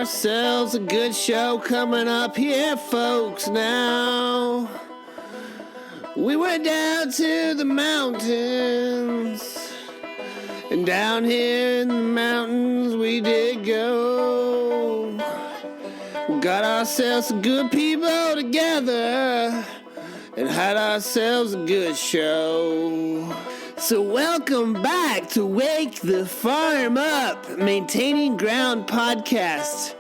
ourselves a good show coming up here, folks. Now, we went down to the mountains, and down here in the mountains we did go. We got ourselves some good people together and had ourselves a good show. So welcome back to Wake the Farm Up, Maintaining Ground podcast.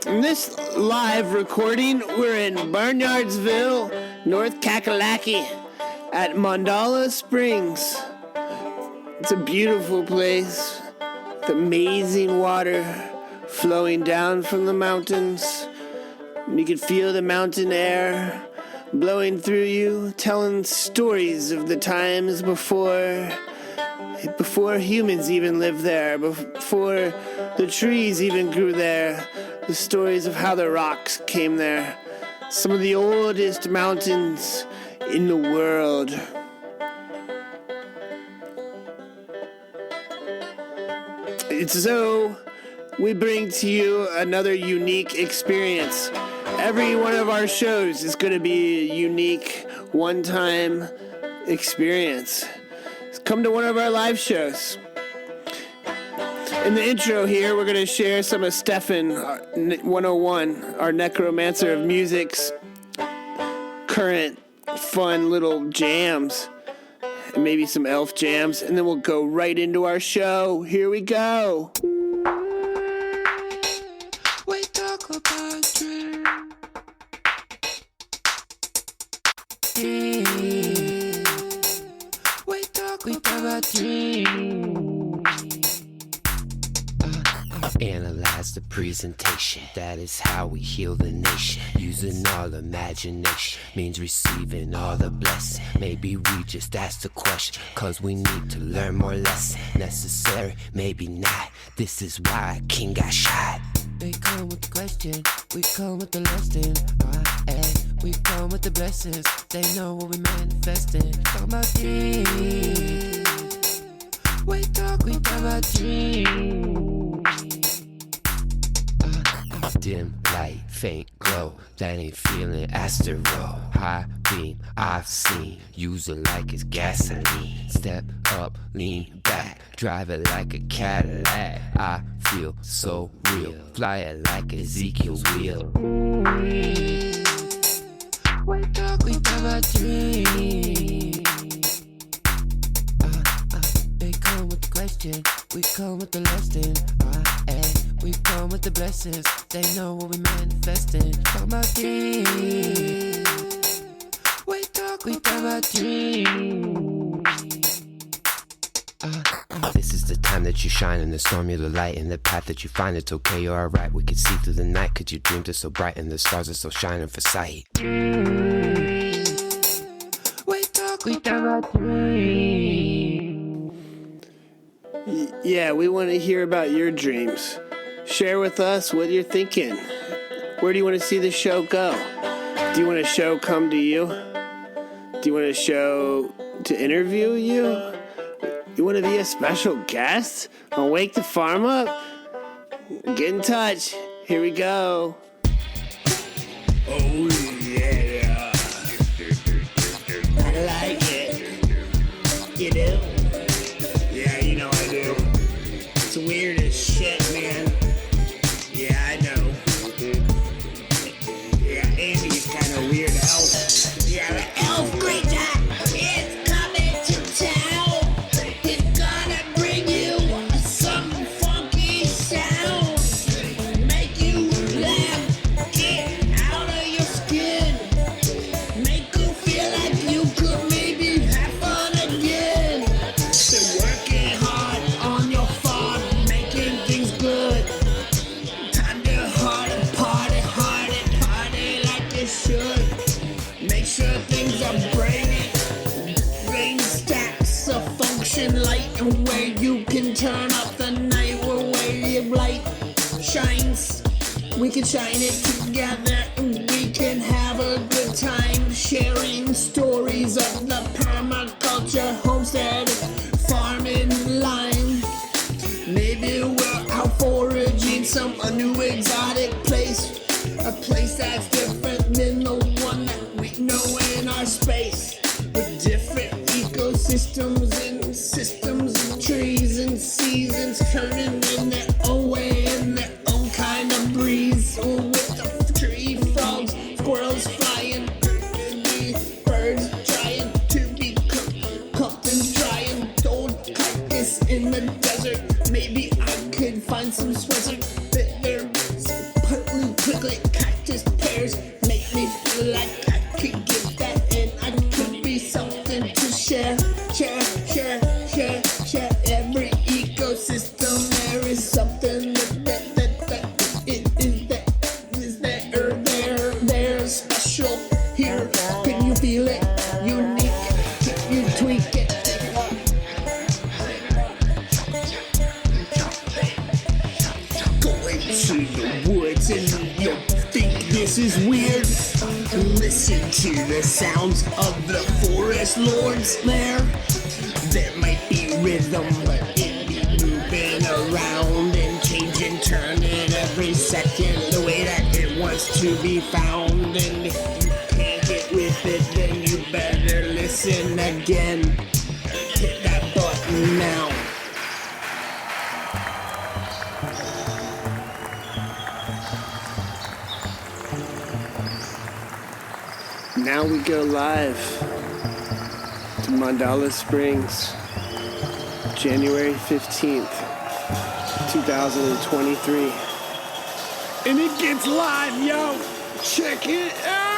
In this live recording, we're in Barnardsville, North Kakalaki, at Mandala Springs. It's a beautiful place with amazing water flowing down from the mountains. You can feel the mountain air blowing through you, telling stories of the times before humans even lived there, before the trees even grew there, the stories of how the rocks came there. Some of the oldest mountains in the world. It's so we bring to you another unique experience. Every one of our shows is going to be a unique, one-time experience. Come to one of our live shows. In the intro here, we're going to share some of Stefin101, our necromancer of music's current fun little jams, and maybe some elf jams, and then we'll go right into our show. Here we go. We talk about dreams. We talk about dreams. Analyze the presentation. That is how we heal the nation. Using all imagination means receiving all the blessing. Maybe we just ask the question, cause we need to learn more lessons. Necessary, maybe not. This is why a king got shot. They come with the question, we come with the lesson. We come with the blessings, they know what we manifesting. Talk about dreams. We talk about dreams. Dim light, faint glow, that ain't feeling astral. High beam, I've seen, use it like it's gasoline. Step up, lean back, drive it like a Cadillac. I feel so real, fly it like Ezekiel's wheel. We talk about dreams. They come with the question, we come with the lesson. We come with the blessings, they know what we manifesting. Talk about dreams. We talk about dreams. This is the time that you shine in the storm, you're the light in the path that you find. It's okay, you're alright, we can see through the night, cause your dreams are so bright and the stars are so shining for sight. We talk about dreams. Yeah, we want to hear about your dreams. Share with us what you're thinking. Where do you want to see the show go? Do you want a show come to you? Do you want a show to interview you? You want to be a special guest on Wake the Farm Up? Get in touch. Here we go. Oh, yeah. I like it. You do? Yeah, you know I do. It's weird as shit, man. Yeah, I know. Yeah, Andy's kind of weird elf. Yeah, the elf great job is coming to town. He's gonna bring you some funky sounds. Make you laugh, get out of your skin. Make you feel like you could maybe have fun again. So working hard on your farm, making things good. Time to party like you should. Make sure things are brainy. Rain stacks a function light, and where you can turn up the night where your light shines. We can shine it together, and we can have a good time sharing stories of the permaculture homestead farming line. Maybe we're out foraging some place that's different than the one that we know in our space. With different ecosystems and systems of trees and seasons turning in their own way, in their own kind of breeze. With the tree frogs, squirrels flying, birds trying to be cooked and drying. Old carcass in the desert. Maybe I could find some sweater that they're quickly cactus pears make me feel like I could get that, and I could be something to share. Every ecosystem there is something that is there special here. Can you feel it? Unique. Can you tweak it? Going to the woods and you'll think this is weird. Listen to the sounds of the forest lords there. There might be rhythm, but it be moving around and changing, turning every second the way that it wants to be found. And if you can't get with it, then you better listen again. Hit that button now. Now we go live to Mandala Springs, January 15th, 2023. And it gets live, yo! Check it out!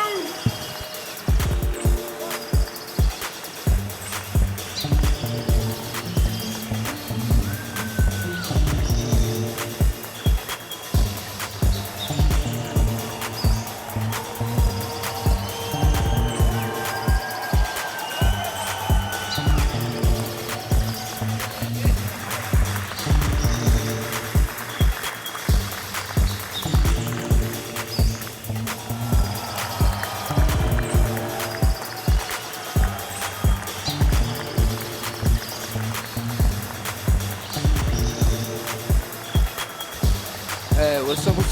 What's up, North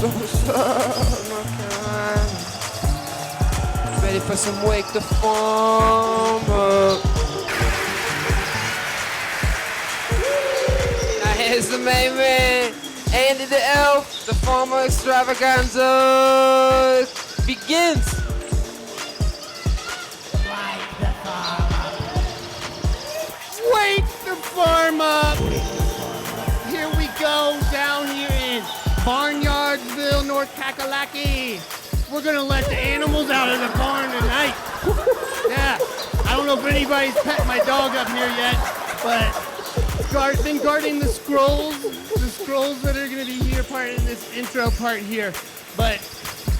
Carolina? Ready for some Wake the Farm Up. Now here's the main man, Ande the Elf. The Farmer Extravaganza begins. Wake the farm up! Here we go, down here in Barnardsville, North Kakalaki. We're gonna let the animals out of the barn tonight. Yeah, I don't know if anybody's pet my dog up here yet, but been guarding the scrolls that are gonna be here part in this intro part here. But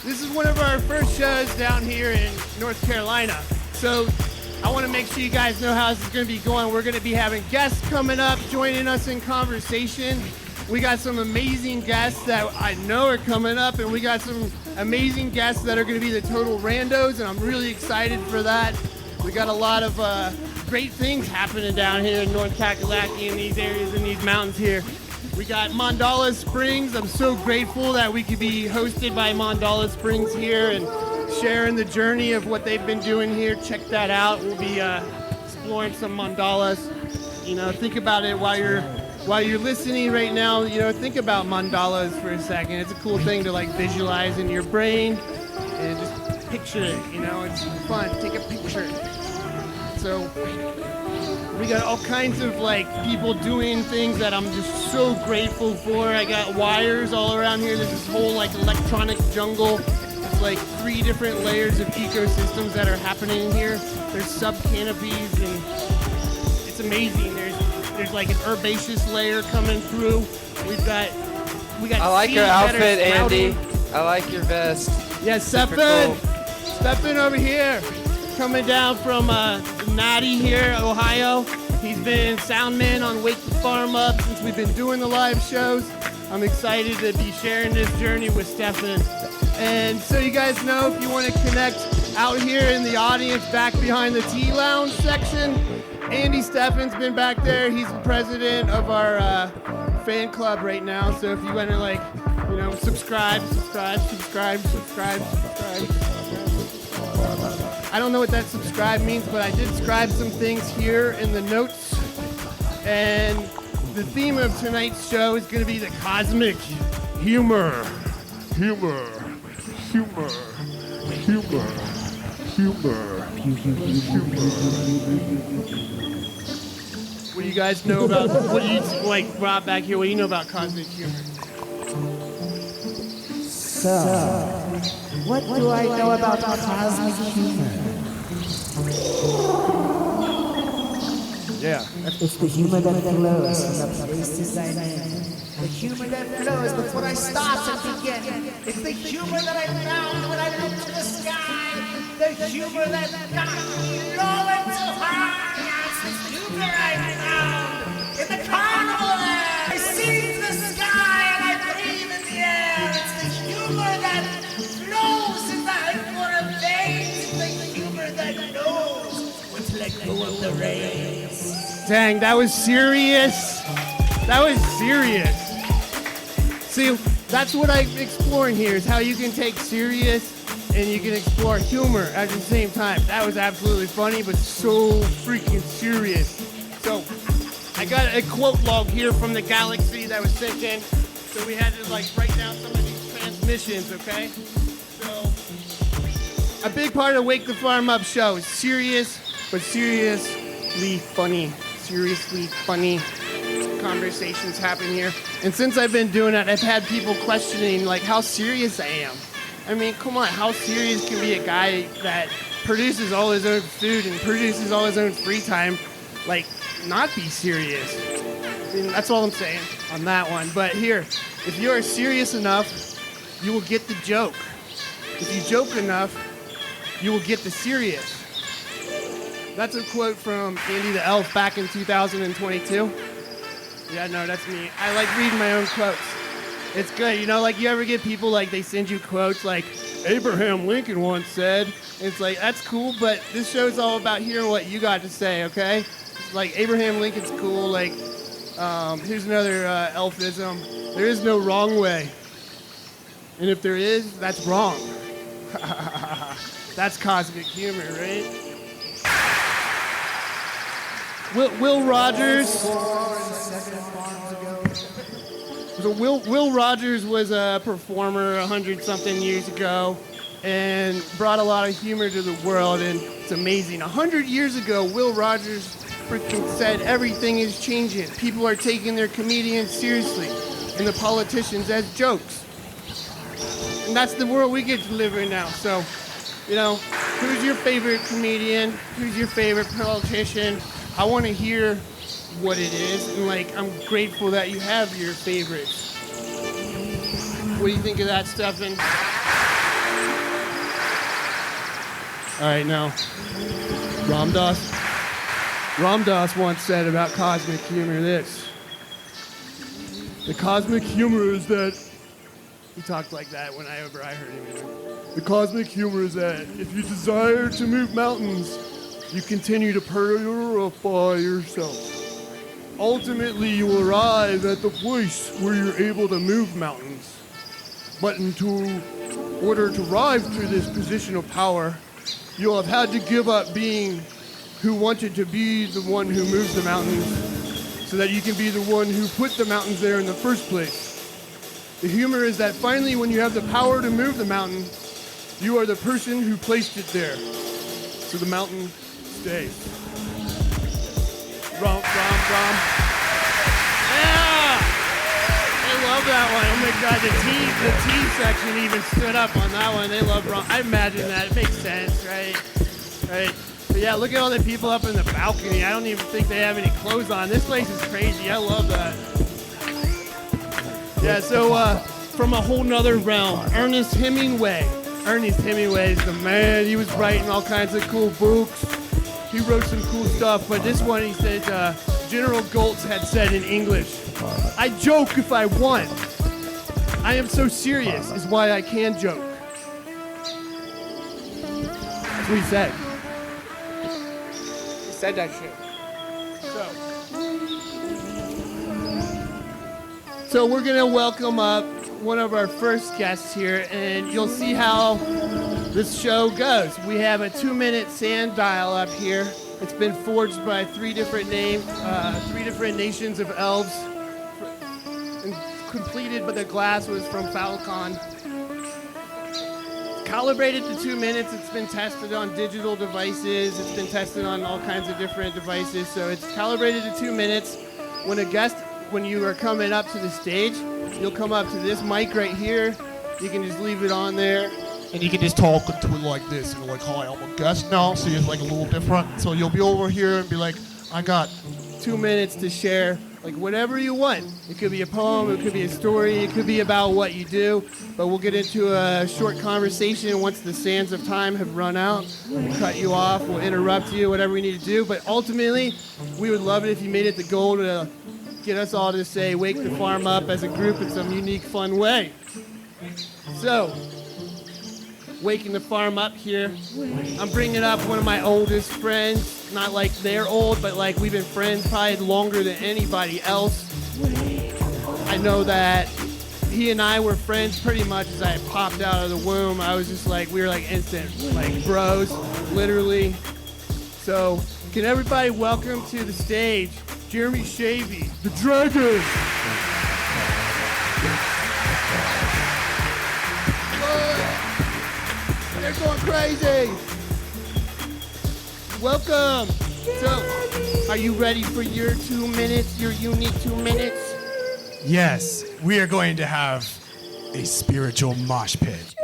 this is one of our first shows down here in North Carolina. So I want to make sure you guys know how this is going to be going. We're going to be having guests coming up, joining us in conversation. We got some amazing guests that I know are coming up, and we got some amazing guests that are going to be the total randos, and I'm really excited for that. We got a lot of great things happening down here in North Kakalaki in these areas, in these mountains here. We got Mandala Springs. I'm so grateful that we could be hosted by Mandala Springs here and sharing the journey of what they've been doing here. Check that out. We'll be exploring some mandalas. You know, think about it while you're listening right now. You know, think about mandalas for a second. It's a cool thing to like visualize in your brain and just picture it. You know, it's fun. Take a picture. So we got all kinds of like people doing things that I'm just so grateful for. I got wires all around here. There's this whole like electronic jungle. It's like 3 different layers of ecosystems that are happening here. There's sub-canopies and it's amazing. There's like an herbaceous layer coming through. We got I like your outfit, Andy. I like your vest. Yeah, Stefin over here. Coming down from Natty here, Ohio. He's been soundman on Wake the Farm Up since we've been doing the live shows. I'm excited to be sharing this journey with Stefin. And so you guys know, if you want to connect out here in the audience, back behind the tea lounge section, Andy Stefin's been back there. He's the president of our fan club right now. So if you want to like, Subscribe. I don't know what that subscribe means, but I did scribe some things here in the notes. And the theme of tonight's show is going to be the cosmic humor. What do you guys know about, Rob back here, what do you know about cosmic humor? So, what do I know about cosmic humor? Yeah. It's the humor that flows from the places I'm in. The humor that flows before I start and begin. It's the humor that I found when I looked to the sky. The humor that got me rolling so high. It's the humor I found in the carnival air. I see the sky and I breathe in the air. It's the humor that flows in the headwater veins. It's the humor that knows when to let go of the reins. Dang, that was serious. See, that's what I'm exploring here, is how you can take serious and you can explore humor at the same time. That was absolutely funny, but so freaking serious. So, I got a quote log here from the galaxy that was sent in. So we had to write down some of these transmissions, okay? So, a big part of Wake the Farm Up show is serious, but seriously funny. Seriously funny conversations happen here. And since I've been doing it, I've had people questioning how serious I am. I mean, come on, how serious can be a guy that produces all his own food and produces all his own free time, not be serious? I mean, that's all I'm saying on that one. But here, if you are serious enough, you will get the joke. If you joke enough, you will get the serious. That's a quote from Ande the Elf back in 2022. Yeah, no, that's me. I like reading my own quotes. It's good, you ever get people they send you quotes like Abraham Lincoln once said. It's that's cool, but this show's all about hearing what you got to say, okay? It's Abraham Lincoln's cool, here's another elfism. There is no wrong way. And if there is, that's wrong. That's cosmic humor, right? Will Rogers. So Will Rogers was a performer 100-something years ago and brought a lot of humor to the world, and it's amazing. 100 years ago, Will Rogers freaking said everything is changing. People are taking their comedians seriously and the politicians as jokes. And that's the world we get to live in now. So, who's your favorite comedian? Who's your favorite politician? I want to hear what it is, and I'm grateful that you have your favorites. What do you think of that, Stefin? All right, now, Ram Dass once said about cosmic humor this. The cosmic humor is that, he talked like that when I heard him. The cosmic humor is that if you desire to move mountains, you continue to purify yourself. Ultimately, you will arrive at the place where you're able to move mountains. But in order to arrive to this position of power, you'll have had to give up being who wanted to be the one who moved the mountains so that you can be the one who put the mountains there in the first place. The humor is that finally, when you have the power to move the mountain, you are the person who placed it there. So the mountain stays. Rom. Yeah! They love that one. Oh my God, the T section even stood up on that one. They love rom. I imagine that. It makes sense, right? But yeah, look at all the people up in the balcony. I don't even think they have any clothes on. This place is crazy. I love that. Yeah, so from a whole nother realm, Ernest Hemingway. Ernest Hemingway is the man. He was writing all kinds of cool books. He wrote some cool stuff, but this one he said General Goltz had said in English, "I joke if I want. I am so serious is why I can joke." That's what he said. He said that shit. So we're gonna welcome up one of our first guests here, and you'll see how this show goes. We have a 2-minute sand dial up here. It's been forged by three different nations of elves, and completed, but the glass was from Falcon. Calibrated to 2 minutes. It's been tested on digital devices. It's been tested on all kinds of different devices. So it's calibrated to 2 minutes. When you are coming up to the stage, you'll come up to this mic right here. You can just leave it on there. And you can just talk to it like this, like, hi, I'm a guest now, so it's like a little different. So you'll be over here and be like, I got 2 minutes to share, like whatever you want. It could be a poem, it could be a story, it could be about what you do, but we'll get into a short conversation once the sands of time have run out. We'll cut you off, we'll interrupt you, whatever we need to do, but ultimately, we would love it if you made it the goal to get us all to say, wake the farm up as a group in some unique, fun way. So, waking the farm up here. I'm bringing up one of my oldest friends. Not like they're old, but like we've been friends probably longer than anybody else. I know that he and I were friends pretty much as I popped out of the womb. I was just like, we were like instant, like bros, literally. So, can everybody welcome to the stage, Jeremy Shavy, the Dragon. They're going crazy. Welcome. So, are you ready for your 2 minutes, your unique 2 minutes? Yes, we are going to have a spiritual mosh pit.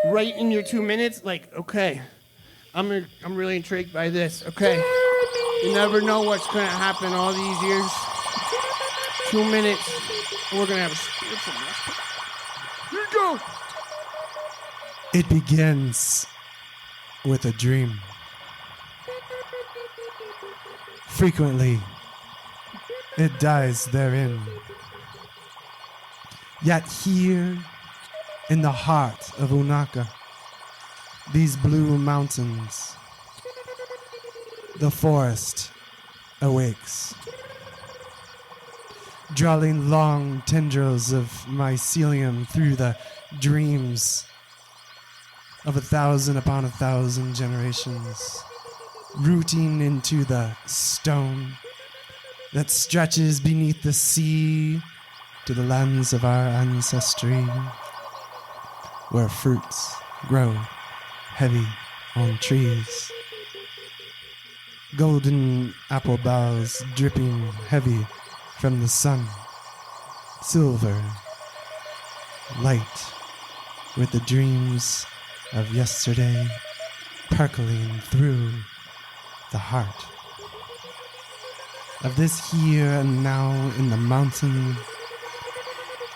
Right in your 2 minutes? Like, okay. I'm really intrigued by this. Okay. You never know what's going to happen all these years. 2 minutes, and we're going to have a spiritual mosh pit. Here you go. It begins with a dream. Frequently, it dies therein. Yet here, in the heart of Unaka, these blue mountains, the forest awakes, drawing long tendrils of mycelium through the dreams of 1,000 upon 1,000 generations, rooting into the stone that stretches beneath the sea to the lands of our ancestry, where fruits grow heavy on trees. Golden apple boughs dripping heavy from the sun, silver, light with the dreams of yesterday percolating through the heart of this here and now in the mountain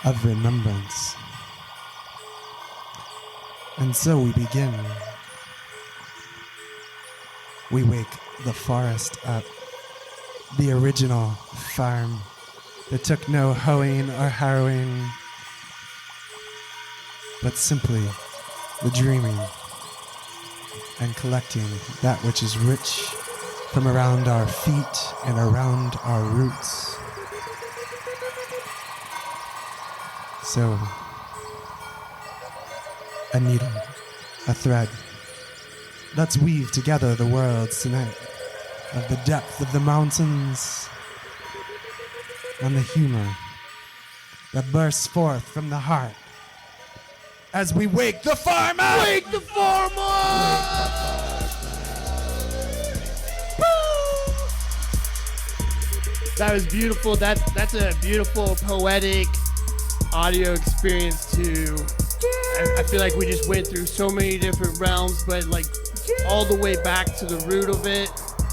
of remembrance. And so we begin. We wake the forest up, the original farm that took no hoeing or harrowing, but simply the dreaming and collecting that which is rich from around our feet and around our roots. So, a needle, a thread. Let's weave together the worlds tonight of the depth of the mountains and the humor that bursts forth from the heart as we wake the farm up! Wake the farm up! That was beautiful. That's a beautiful poetic audio experience too. I feel like we just went through so many different realms, but like all the way back to the root of it.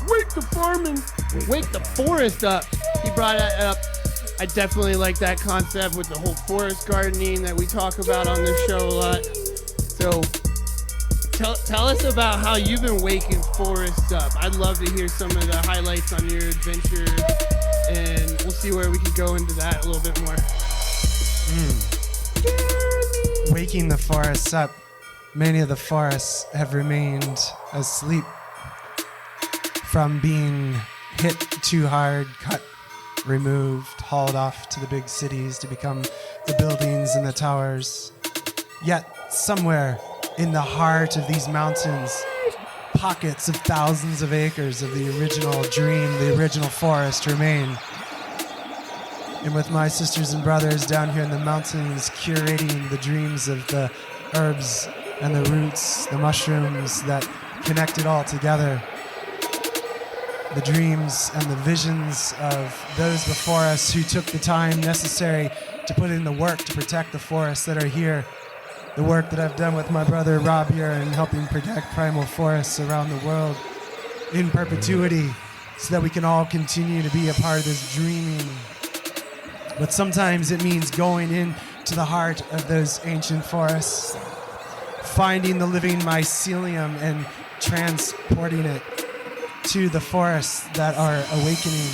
Wake the farming, wake the forest up. He brought that up. I definitely like that concept with the whole forest gardening that we talk about on this show a lot. So tell us about how you've been waking forests up. I'd love to hear some of the highlights on your adventure, and we'll see where we can go into that a little bit more. Waking the forests up. Many of the forests have remained asleep from being hit too hard, cut, removed, hauled off to the big cities to become the buildings and the towers. Yet somewhere in the heart of these mountains, pockets of thousands of acres of the original dream, the original forest remain. And with my sisters and brothers down here in the mountains, curating the dreams of the herbs and the roots, the mushrooms that connect it all together. The dreams and the visions of those before us who took the time necessary to put in the work to protect the forests that are here. The work that I've done with my brother Rob here in helping protect primal forests around the world in perpetuity so that we can all continue to be a part of this dreaming. But sometimes it means going into the heart of those ancient forests, finding the living mycelium and transporting it to the forests that are awakening,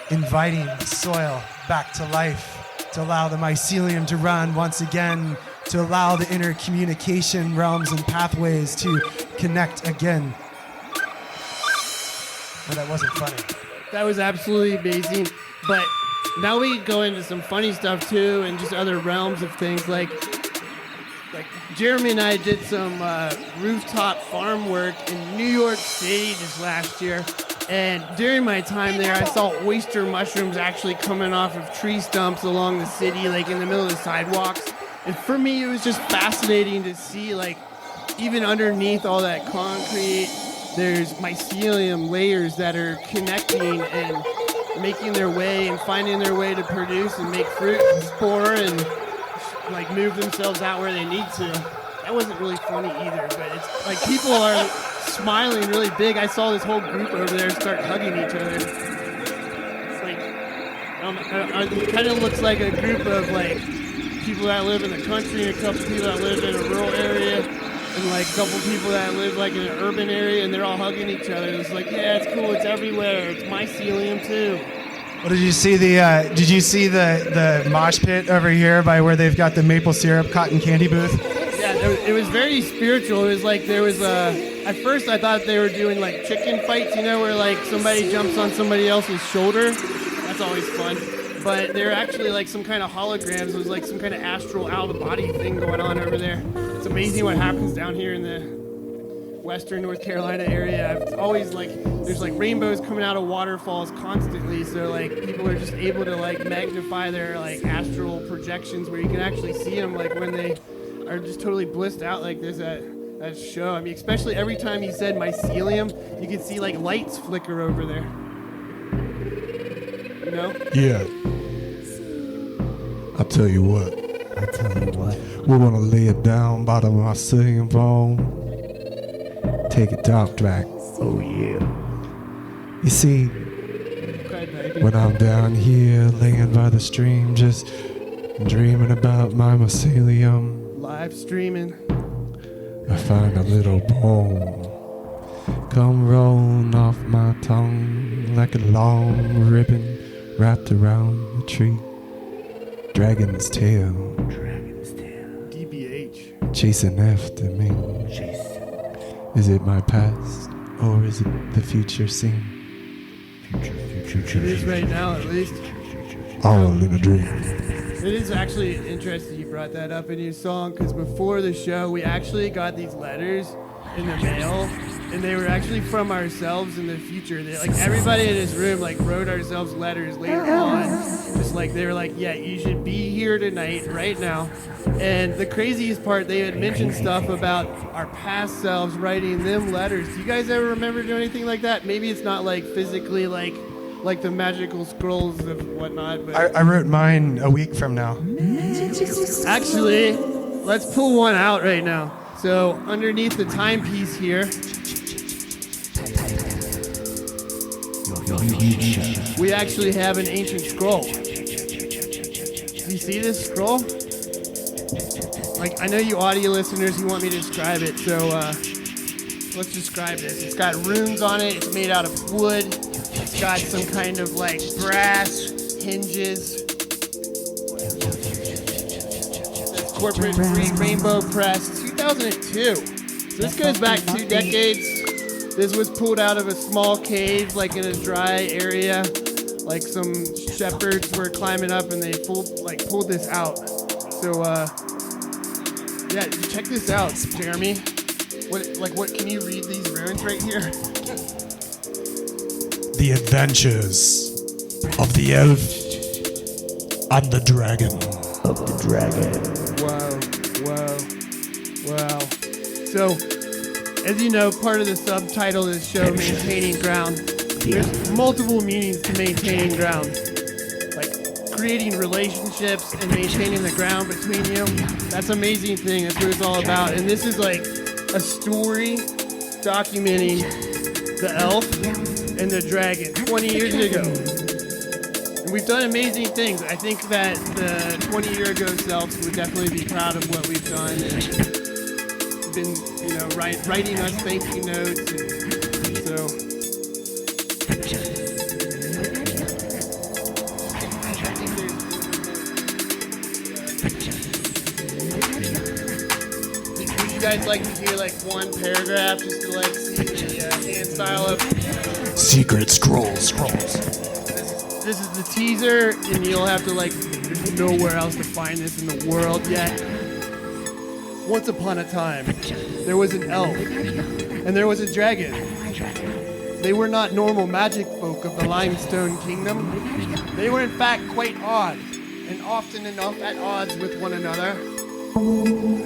inviting the soil back to life, to allow the mycelium to run once again, to allow the intercommunication realms and pathways to connect again. Oh, that wasn't funny. That was absolutely amazing. But now we go into some funny stuff too, and just other realms of things like Jeremy and I did some rooftop farm work in New York City just last year. And during my time there, I saw oyster mushrooms actually coming off of tree stumps along the city, like in the middle of the sidewalks. And for me, it was just fascinating to see, like, even underneath all that concrete, there's mycelium layers that are connecting and making their way and finding their way to produce and make fruit and spore and like move themselves out where they need to. That wasn't really funny either, but it's like people are smiling really big. I saw this whole group over there start hugging each other. It's like, it kind of looks like a group of like people that live in the country and a couple people that live in a rural area and like a couple people that live like in an urban area, and they're all hugging each other. It's like, yeah, it's cool. It's everywhere. It's mycelium too. Well, did you see the mosh pit over here by where they've got the maple syrup cotton candy booth? Yeah, it was very spiritual. It was like there was at first I thought they were doing like chicken fights, you know, where like somebody jumps on somebody else's shoulder. That's always fun. But they're actually like some kind of holograms. It was like some kind of astral out of the body thing going on over there. It's amazing what happens down here in the western North Carolina area. I've always like, there's like rainbows coming out of waterfalls constantly, so like people are just able to like magnify their like astral projections where you can actually see them like when they are just totally blissed out like this at show. I mean, especially every time he said mycelium, you could see like lights flicker over there. You know? Yeah. I'll tell you what. We're gonna lay it down by the mycelium bone. Take a talk track. Oh yeah. You see, when I'm down here laying by the stream, just dreaming about my mycelium, live streaming, I find a little bone come rolling off my tongue like a long ribbon wrapped around the tree. Dragon's tail. DBH. Chasing after me. Is it my past, or is it the future scene? It is right now, at least. All in a dream. It is actually interesting you brought that up in your song, because before the show, we actually got these letters in the mail, and they were actually from ourselves in the future. Like everybody in this room like wrote ourselves letters later on. Just like they were like, yeah, you should be here tonight, right now. And the craziest part, they had mentioned stuff about our past selves writing them letters. Do you guys ever remember doing anything like that? Maybe it's not like physically like the magical scrolls of whatnot, but I wrote mine a week from now. actually, let's pull one out right now. So underneath the timepiece here, we actually have an ancient scroll. Do you see this scroll? Like, I know you audio listeners, you want me to describe it, so let's describe this. It's got runes on it. It's made out of wood. It's got some kind of like brass hinges. That's corporate free rainbow press, 2002. So this goes back 2 decades. This was pulled out of a small cave, like in a dry area, like some shepherds were climbing up and they pulled this out. So yeah, check this out, Jeremy. What can you read these runes right here? The adventures of the elf and the dragon. Wow. So, as you know, part of the subtitle of this show, Maintaining Ground. There's multiple meanings to maintaining ground. Like creating relationships and maintaining the ground between you. That's an amazing thing. That's what it's all about. And this is like a story documenting the elf and the dragon 20 years ago. And we've done amazing things. I think that the 20-year ago selves would definitely be proud of what we've done and been, writing us thank you notes. And so, would you guys like to hear like one paragraph just to like see the hand style of Secret scrolls. This is the teaser, and you'll have to there's nowhere else to find this in the world yet. Once upon a time, there was an elf, and there was a dragon. They were not normal magic folk of the Limestone Kingdom. They were in fact quite odd, and often enough at odds with one another.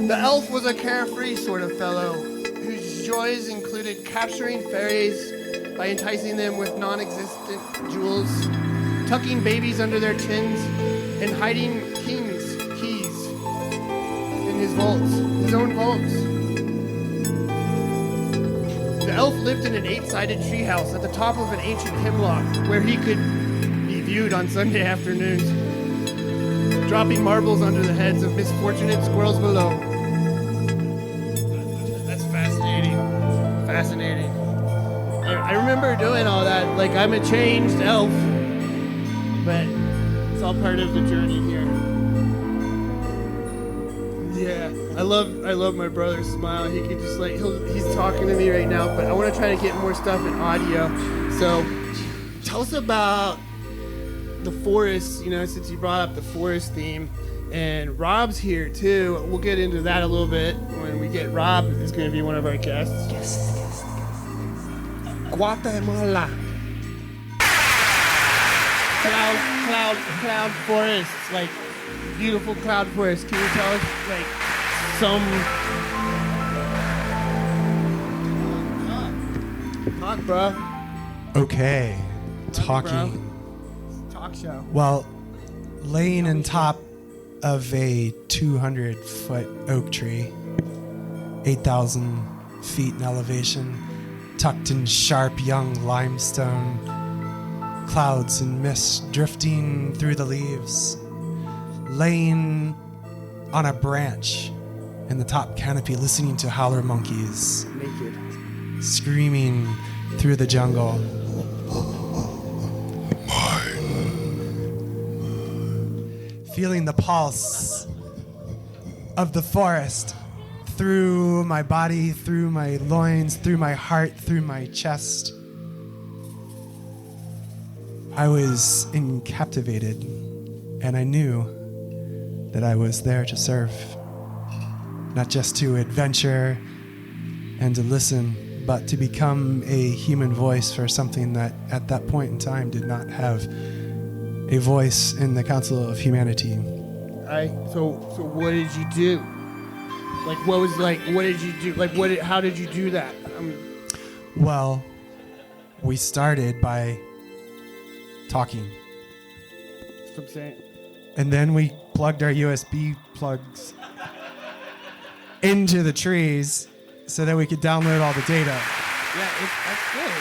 The elf was a carefree sort of fellow, whose joys included capturing fairies by enticing them with non-existent jewels, tucking babies under their chins, and hiding king's keys in his own vaults. The elf lived in an 8-sided treehouse at the top of an ancient hemlock where he could be viewed on Sunday afternoons, dropping marbles under the heads of misfortunate squirrels below. That's fascinating. I remember doing all that. I'm a changed elf, but it's all part of the journey here. Yeah, I love my brother's smile. He could just he's talking to me right now, but I want to try to get more stuff in audio. So, tell us about the forest, since you brought up the forest theme. And Rob's here too. We'll get into that a little bit when we get Rob. Is going to be one of our guests. Guatemala. Cloud forest, beautiful cloud forest. Can you tell us, some... Talk, bro. Okay, talking. Bro. Talk show. Well, laying on top of a 200-foot oak tree, 8,000 feet in elevation, tucked in sharp young limestone, clouds and mist drifting through the leaves, laying on a branch in the top canopy, listening to howler monkeys Naked. screaming through the jungle. Feeling the pulse of the forest through my body, through my loins, through my heart, through my chest. I was captivated, and I knew that I was there to serve, not just to adventure and to listen, but to become a human voice for something that at that point in time did not have a voice in the Council of Humanity. So what did you do? What did you do? How did you do that? Well, we started by talking. That's what I'm saying. And then we plugged our USB plugs into the trees so that we could download all the data. Yeah, that's good.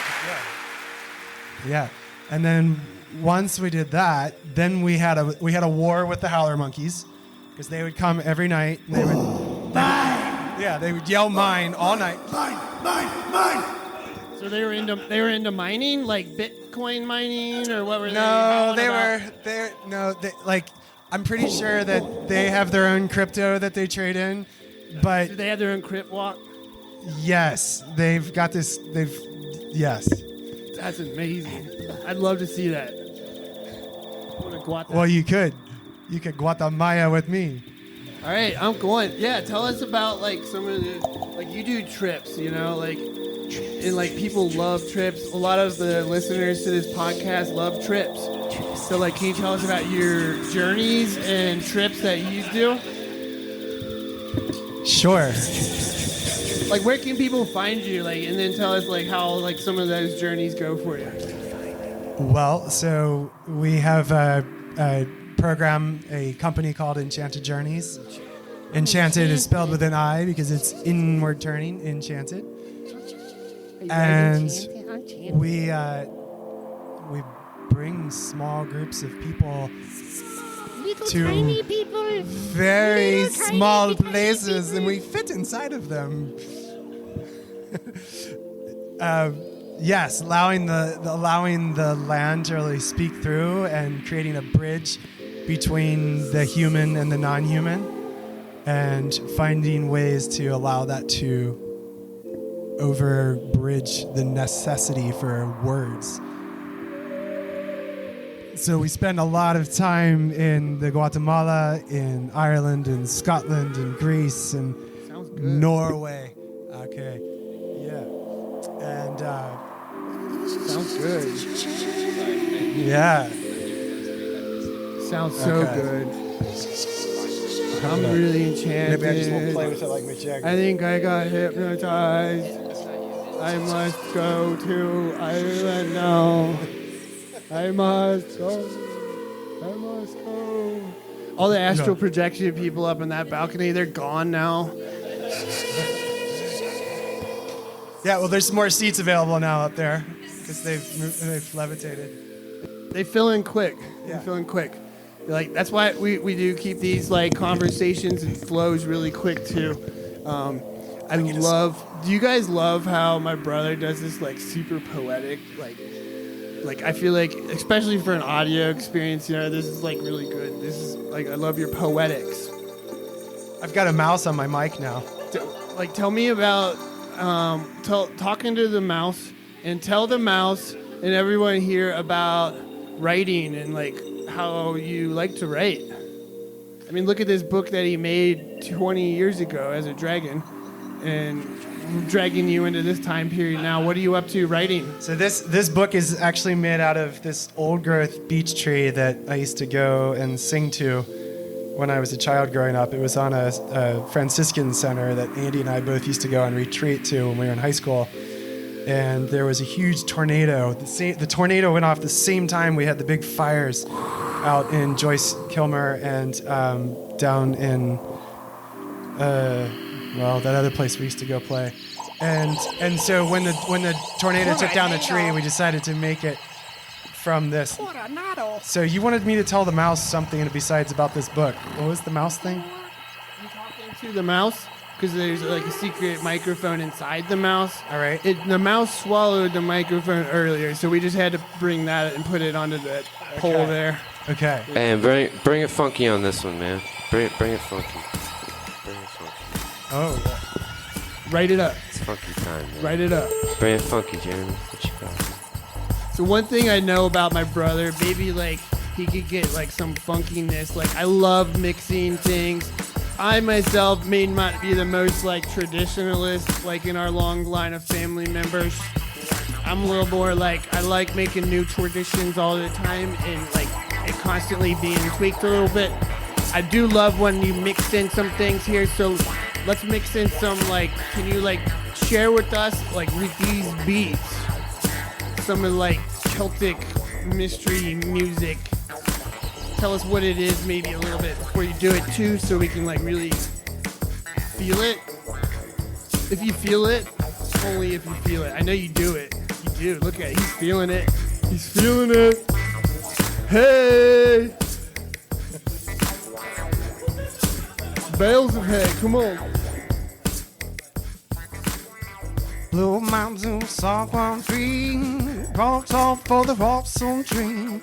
Yeah. And then once we did that, then we had a war with the howler monkeys, because they would come every night and they would mine. Yeah, they would yell mine all night. Mine. So they were into mining, like Bitcoin mining, or what were they? No, I'm pretty sure that they have their own crypto that they trade in, but Do they have their own crypt walk? yes, they've got this. Yes. That's amazing. I'd love to see that. Well, you could Guatemala with me. All right, I'm going. Yeah, tell us about like some of the you do trips, and like people love trips. A lot of the listeners to this podcast love trips. So like, can you tell us about your journeys and trips that you do? Sure. Like, where can people find you? Like, and then tell us like how like some of those journeys go for you. Well, so we have a program, a company called Enchanted Journeys. Enchanted is spelled with an I because it's inward turning, enchanted. And we bring small groups of people to very small places, and we fit inside of them. Yes, allowing the land to really speak through and creating a bridge between the human and the non-human, and finding ways to allow that to overbridge the necessity for words. So we spend a lot of time in the Guatemala, in Ireland, in Scotland, in Greece, and Norway. Okay, yeah, and sounds good. Yeah, sounds so good. I'm really enchanted. Maybe I just won't play with it like Mick Jagger. I think I got hypnotized. I must go to Ireland now. I must go. All the astral projection people up in that balcony, they're gone now. Yeah, well, there's more seats available now up there because they've levitated. They fill in quick. Yeah. They fill in quick. Like, that's why we do keep these like conversations and flows really quick too. Do you guys love how my brother does this like super poetic like I feel like, especially for an audio experience, this is like really good. This is like, I love your poetics. I've got a mouse on my mic now. Tell me about talking to the mouse, and tell the mouse and everyone here about writing and like how you like to write. I mean, look at this book that he made 20 years ago as a dragon, and dragging you into this time period now. What are you up to writing? So this book is actually made out of this old growth beech tree that I used to go and sing to when I was a child growing up. It was on a Franciscan center that Andy and I both used to go and retreat to when we were in high school. And there was a huge tornado. The tornado went off the same time we had the big fires out in Joyce Kilmer and down in that other place we used to go play. And so when the tornado took down the tree, we decided to make it from this. So you wanted me to tell the mouse something besides about this book. What was the mouse thing? I'm talking to the mouse because there's like a secret microphone inside the mouse. All right. The mouse swallowed the microphone earlier, so we just had to bring that and put it onto the pole there. Okay. And bring it funky on this one, man. Bring it funky. Oh. Write it up. It's funky time, man. Write it up. Bring it funky, Jeremy. What you got? So one thing I know about my brother, maybe like he could get like some funkiness. Like, I love mixing things. I myself may not be the most like traditionalist, like in our long line of family members. I'm a little more like, I like making new traditions all the time and like it constantly being tweaked a little bit. I do love when you mix in some things here, so let's mix in some like, can you like share with us like with these beats some of like Celtic mystery music? Tell us what it is maybe a little bit before you do it too, so we can like really feel it. If you feel it, only if you feel it. I know you do it. You do. Look at it. He's feeling it. He's feeling it. Hey! Bales of hay. Come on. Blue mountain, saguaro tree, rocks off for the Robson tree.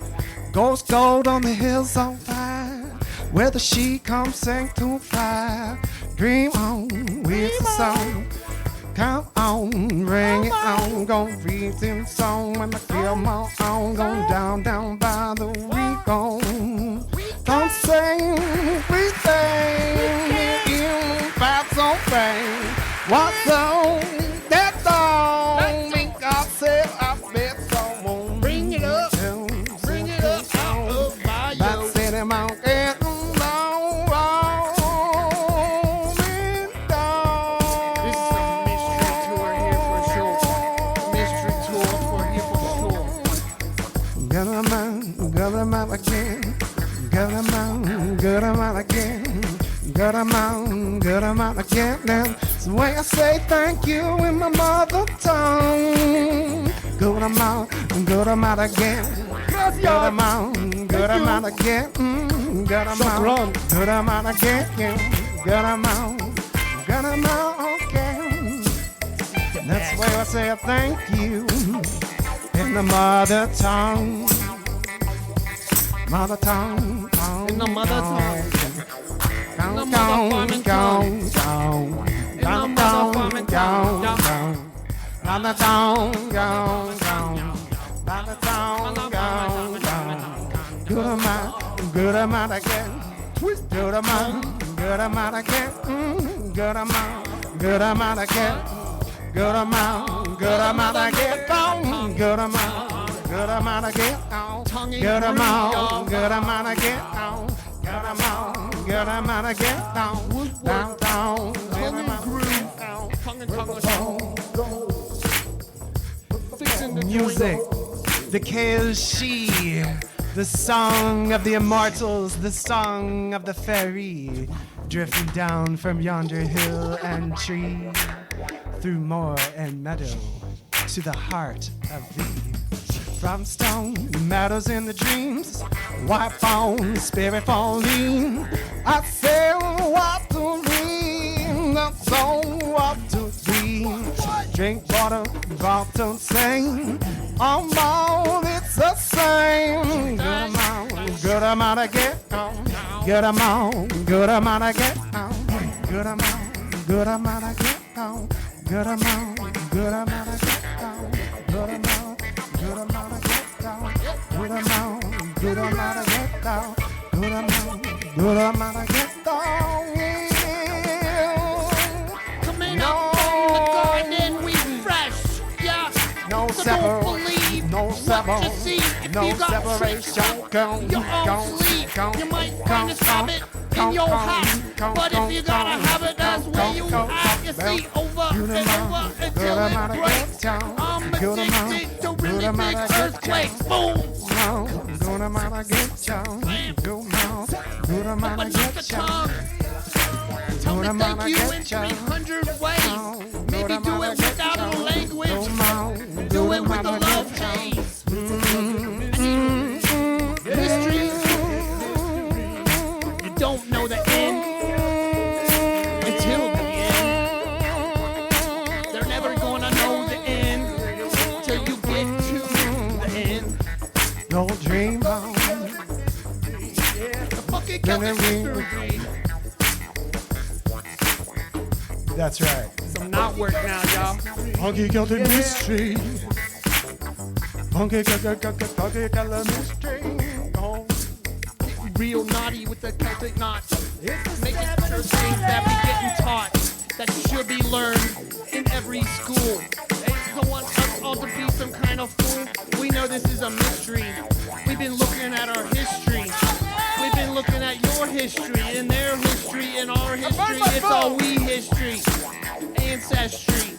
Ghost gold on the hills on fire, where the she comes sanctified. Dream on with the song, come on, ring it own, gon' read them song when I feel my own, gon' down by the Rico. Don't sing, we sing, in vibes on fame. What's on that song? Think I said I bet someone. Bring it up out of my That city mountain. Good amount again, good amount again, good amount again. That's the way I say thank you in my mother tongue. Good amount again, good amount again, good amount again, good amount again, good amount again. That's the way I say thank you in the mother tongue. Mother tongue, in the mother tongue, in the mother farming tongue, in the mother farming tongue, mother tongue, mother tongue, good amount again, good amount again, good amount again, good amount again, good amount. Good amount of get on, good amount, good amount of get on, good amount of get on, down, tongue and groove, tongue and fixing the music, the Kelshi, the song of the immortals, the song of the fairy, drifting down from yonder hill and tree, through moor and meadow, to the heart of thee. From stone meadows in the dreams, white bone spirit falling. I say what to read, not so what to dream. Drink water, drop, don't sing. On board it's the same. Good amount of get on. Good amount of get on. Good amount of get on. Good amount of get on. Good amount. Good amount of get down, good amount of get down, good amount of get down. Coming up from the garden, we fresh, yeah. No So don't believe no what you see. If no you got tricks separation. your own sleeve, you might find a habit in your hat. But if you got a habit, that's where you at. You see, over and over until it breaks. I'm addicted to really big earthquakes. Boom. Good amount of get down, good amount of get down. Tell me thank you in 300 ways. Maybe do it without a language. Do it with a love haze. Mystery. You don't know the end until the end. They're never gonna know the end till you get to the end. No dream on. The fucking chemistry. That's right. Some not work now, y'all. Funky Celtic mystery. Funky Celtic mystery. Real naughty with the Celtic knots. Making sure things that be getting taught that should be learned in every school. They don't want us all to be some kind of fool. We know this is a mystery. We've been looking at our history. We've been looking at your history and their history and our history. It's all we history. Ancestry.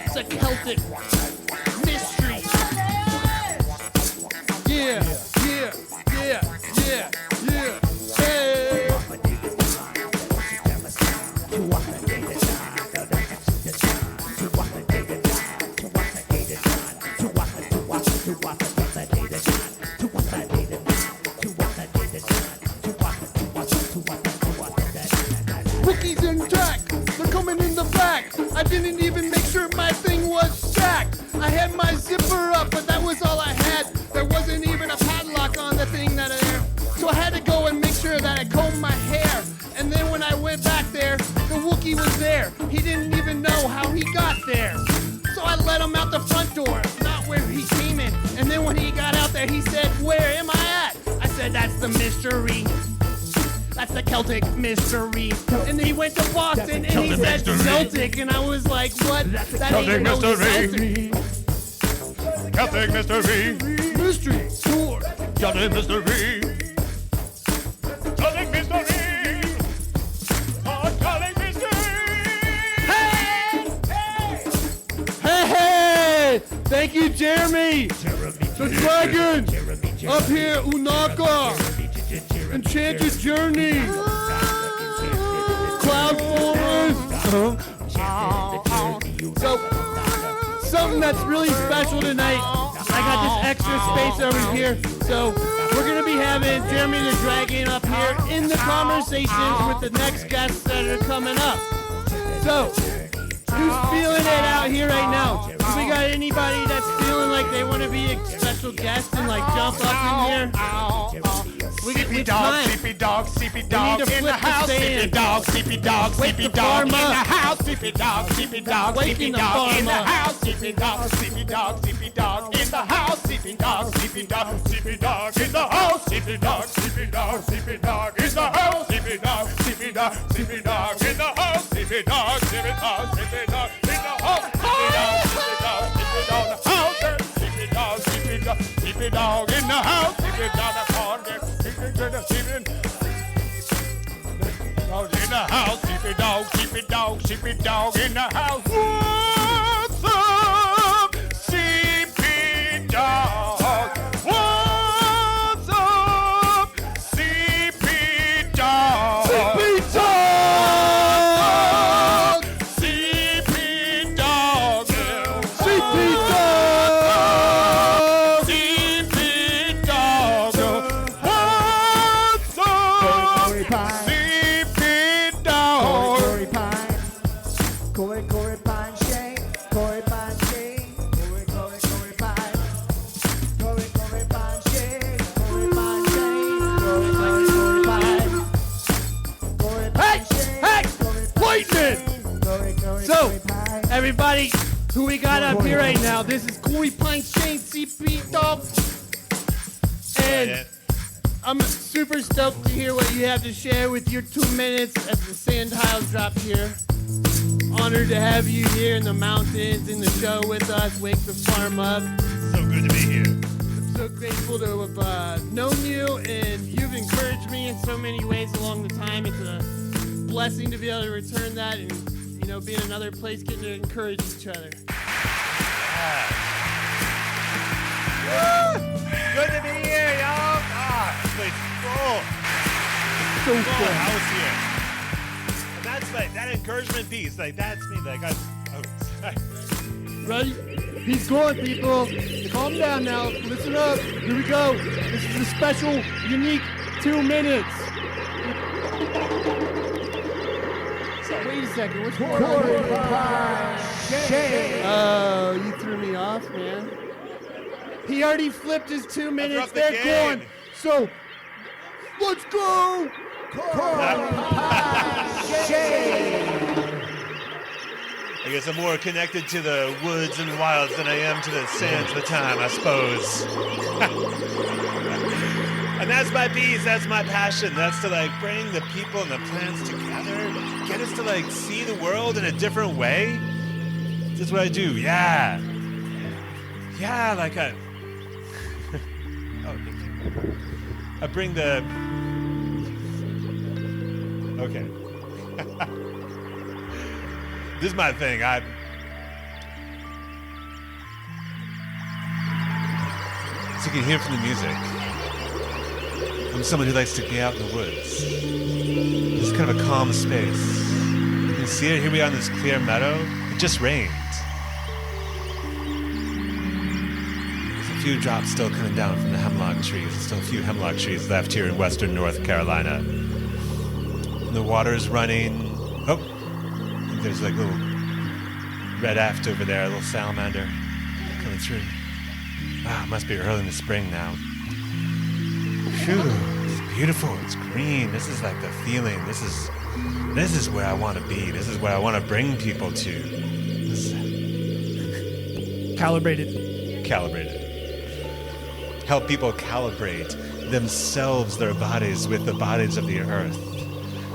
It's a Celtic mystery. Yeah, yeah, yeah, yeah, yeah. Hey. Rookies in track, they're coming in the back. I didn't even make sure my thing was stacked. I had my zipper up, but that was all I had. There wasn't even a padlock on the thing that I... So I had to go and make sure that I combed my hair. And then when I went back there, the Wookiee was there. He didn't even know how he got there. So let him out the front door, not where he came in. And then when he got out there, he said, "Where am I at?" I said, "That's the mystery. That's the Celtic mystery." And then he went to Boston and he said Celtic, and I was like, "What? That ain't no Celtic." Celtic mystery. Mystery tour. Celtic mystery. Celtic mystery. Oh, Celtic mystery. Hey! Thank you, Jeremy. The dragon up here, Unaka. Enchanted Journey. Cloud Forest. So, something that's really special tonight. I got this extra space over here. So, we're going to be having Jeremy the Dragon up here in the conversations with the next guests that are coming up. So, who's feeling it out here right now? Do we got anybody that's feeling like they want to be a special guest and like jump up in here? Sleepy dog, sleepy dog, sleepy dog in the house. Sleepy dog, sleepy dog, sleepy dog in the house. Sleepy dog, sleepy dog, sleepy dog in the house. Sleepy dog, sleepy dog, sleepy dog in the house. Sleepy dog, sleepy dog, sleepy dog in the house. Sleepy dog, sleepy dog, sleepy dog in the house. Sleepy dog, sleepy dog, sleepy dog in the house. Sleepy dog, sleepy dog, sleepy dog in the house. Sleepy dog, sleepy dog, sleepy dog in the house. Sleepy dog, sleepy dog, sleepy dog in the house. Sleepy dog upon them. Sleepy dog in the house. Sleepy dog, sleepy dog, sleepy dog in the house. What's up, sleepy dog? What's up, sleepy dog? Sleepy dog! Sleepy dog! Sleepy dog! Sleepy dog! What's up, sleepy dog? Corey Pine Shake, Corey Pine Shake, Corey Pine, Corey Pine Shake, Corey Pine Shake, Corey Pine Lightning! So, everybody who we got up here right now, this is Corey Pine Shane, CP Dog. And I'm super stoked to hear what you have to share with your 2 minutes as the sand tiles drop here. Honored to have you here in the mountains in the show with us. Wake the farm up. So good to be here. I'm so grateful to have known you, and you've encouraged me in so many ways along the time. It's a blessing to be able to return that and, you know, be in another place getting to encourage each other. Good to be here, y'all. This place is full. So Full cool. house here. And that's like that encouragement piece. Like that's me. Like Ready? He's going, people. Calm down now. Listen up. Here we go. This is a special, unique 2 minutes. Wait a second. What's going on? Oh, you threw me off, man. He already flipped his 2 minutes. dropped the They're game. going. So, let's go. I guess I'm more connected to the woods and wilds than I am to the sands of the time, I suppose. And that's my piece, that's my passion. That's to like bring the people and the plants together, get us to like see the world in a different way. This is what I do, yeah. Yeah, like I... Oh, thank you. I bring the... Okay. This is my thing. As you can hear from the music, I'm someone who likes to get out in the woods. This is kind of a calm space. You can see it. Here we are in this clear meadow. It just rained. There's a few drops still coming down from the hemlock trees. There's still a few hemlock trees left here in western North Carolina. And the water is running. Oh, there's like a little red aft over there, a little salamander coming through. Ah, it must be early in the spring now. Phew, it's beautiful. It's green. This is like the feeling. This is where I want to be. This is where I want to bring people to. Calibrated. Help people calibrate themselves, their bodies, with the bodies of the earth.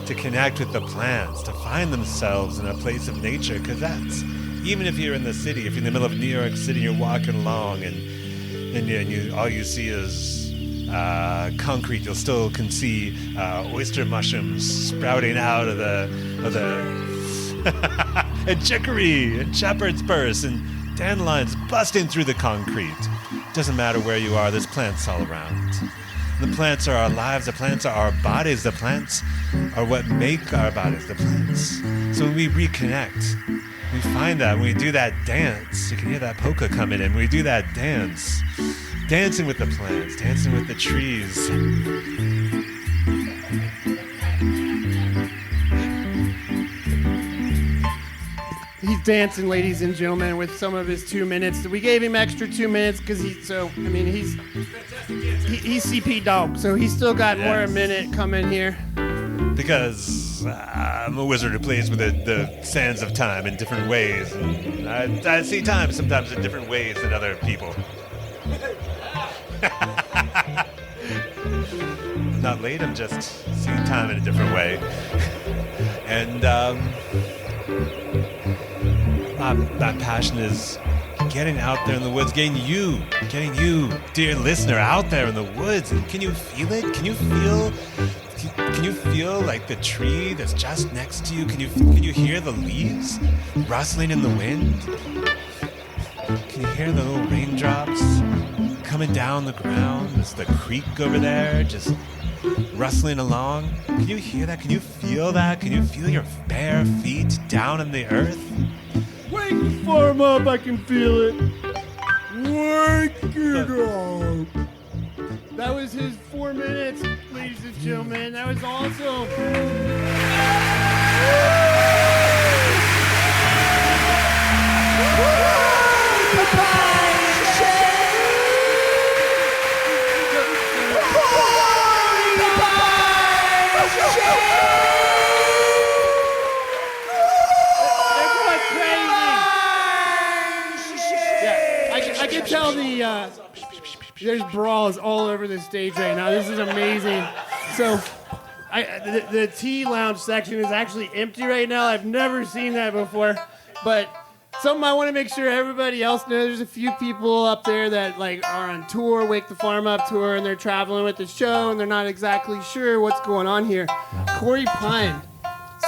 To connect with the plants, to find themselves in a place of nature, because that's, even if you're in the city, if you're in the middle of New York City, you're walking along and all you see is concrete, you'll still can see oyster mushrooms sprouting out of the and chicory and shepherd's purse and dandelions busting through the concrete. Doesn't matter where you are, there's plants all around. The plants are our lives, the plants are our bodies, the plants are what make our bodies, the plants. So when we reconnect, we find that when we do that dance, you can hear that polka coming in, when we do that dance, dancing with the plants, dancing with the trees. He's dancing, ladies and gentlemen, with some of his 2 minutes. We gave him extra 2 minutes because he's CP dog, so he's still got more a minute coming here. Because I'm a wizard who plays with the sands of time in different ways. And I see time sometimes in different ways than other people. I'm not late, I'm just seeing time in a different way. And my passion is getting out there in the woods, getting you, dear listener, out there in the woods. And can you feel it? Can you feel like the tree that's just next to you? Can you hear the leaves rustling in the wind? Can you hear the little raindrops coming down the ground? There's the creek over there just rustling along. Can you hear that? Can you feel that? Can you feel your bare feet down in the earth? Wake the farm up, I can feel it. Wake it up. That was his 4 minutes, ladies and gentlemen. That was awesome. I can tell there's brawls all over the stage right now. This is amazing. So, the tea lounge section is actually empty right now. I've never seen that before. But something I want to make sure everybody else knows, there's a few people up there that are on tour, Wake the Farm Up tour, and they're traveling with the show, and they're not exactly sure what's going on here. Corey Pine.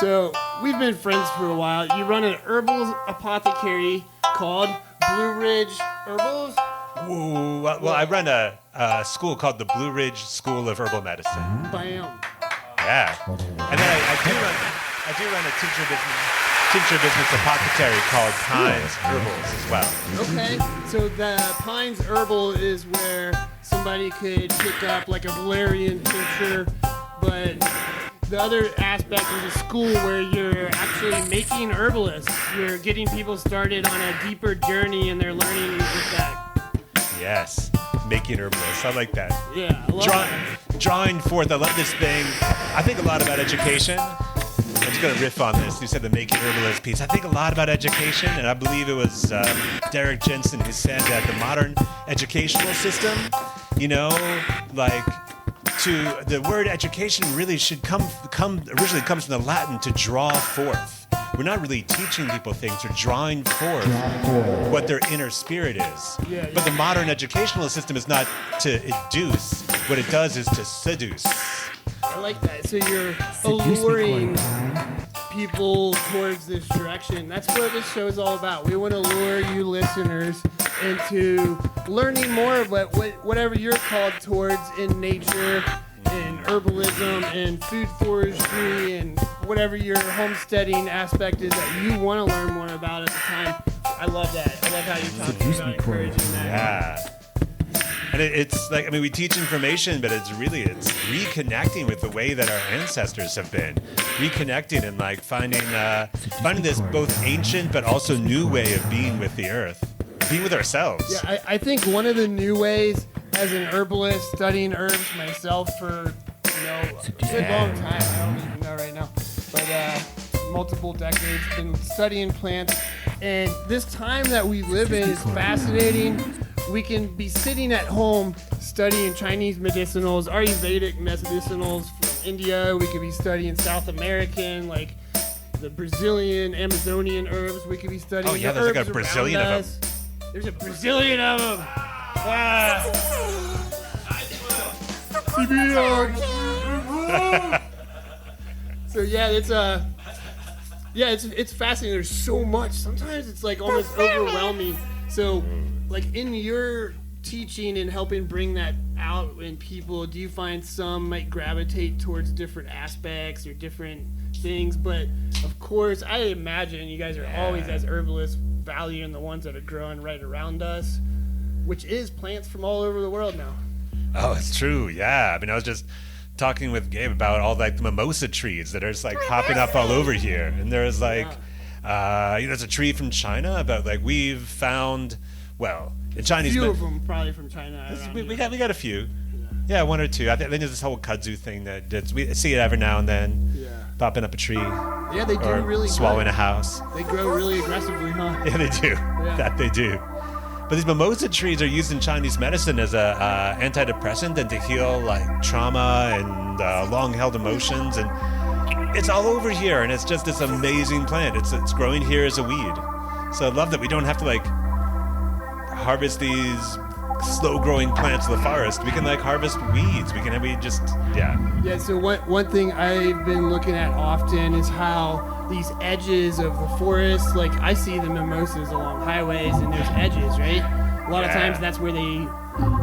So, we've been friends for a while. You run an herbal apothecary called Blue Ridge Herbals? Whoa, well, I run a school called the Blue Ridge School of Herbal Medicine. Bam. Yeah. And then I do run a tincture business apothecary called Pines Herbals as well. Okay. So the Pines Herbal is where somebody could pick up like a valerian tincture, but the other aspect is a school where you're actually making herbalists. You're getting people started on a deeper journey and they're learning with that. Yes, making herbalists. I like that. Yeah, I love that. Drawing forth. I love this thing. I think a lot about education. I'm just going to riff on this. You said the making herbalist piece. I think a lot about education, and I believe it was Derek Jensen who said that the modern educational system, the word education really should originally comes from the Latin to draw forth. We're not really teaching people things, we're drawing forth what their inner spirit is. But the modern educational system is not to educe, what it does is to seduce. I like that. So you're alluring people towards this direction. That's what this show is all about. We want to lure you listeners into learning more of whatever you're called towards in nature, in herbalism, and food forestry, and whatever your homesteading aspect is that you want to learn more about at the time. I love that. I love how you're talking about encouraging that. Yeah. And it's like, we teach information, but it's reconnecting with the way that our ancestors have been. Reconnecting and finding this both ancient but also new way of being with the earth. Being with ourselves. Yeah, I think one of the new ways, as an herbalist, studying herbs myself for, a good long time, I don't even know right now, but multiple decades, been studying plants And this time that we live in is fascinating. We can be sitting at home studying Chinese medicinals, Ayurvedic medicinals from India. We could be studying South American, like the Brazilian, Amazonian herbs. We could be studying Oh, yeah, the there's like herbs a Brazilian around of us. There's a Brazilian of them. So yeah, it's fascinating. There's so much. Sometimes it's like almost overwhelming. So, like in your teaching and helping bring that out in people, do you find some might gravitate towards different aspects or different things? But of course, I imagine you guys are always, as herbalists, valuing the ones that are growing right around us, which is plants from all over the world now. Oh, it's true. Yeah. I mean, I was just talking with Gabe about all like the mimosa trees that are just like popping up all over here. And there's like, there's a tree from China, but like we've found, well, in Chinese. A few of them probably from China. We got a few. Yeah, one or two. I think there's this whole kudzu thing that we see it every now and then. Yeah. Popping up a tree. Yeah, they do or really swallowing good. a house. They grow really aggressively, huh? Yeah, they do. Yeah. That they do. But these mimosa trees are used in Chinese medicine as a antidepressant and to heal like trauma and long-held emotions, and it's all over here. And it's just this amazing plant. It's growing here as a weed. So I love that we don't have to like harvest these slow-growing plants of the forest. We can like harvest weeds. Yeah. So one thing I've been looking at often is how these edges of the forest, like I see the mimosas along highways and there's edges, right? A lot of times that's where they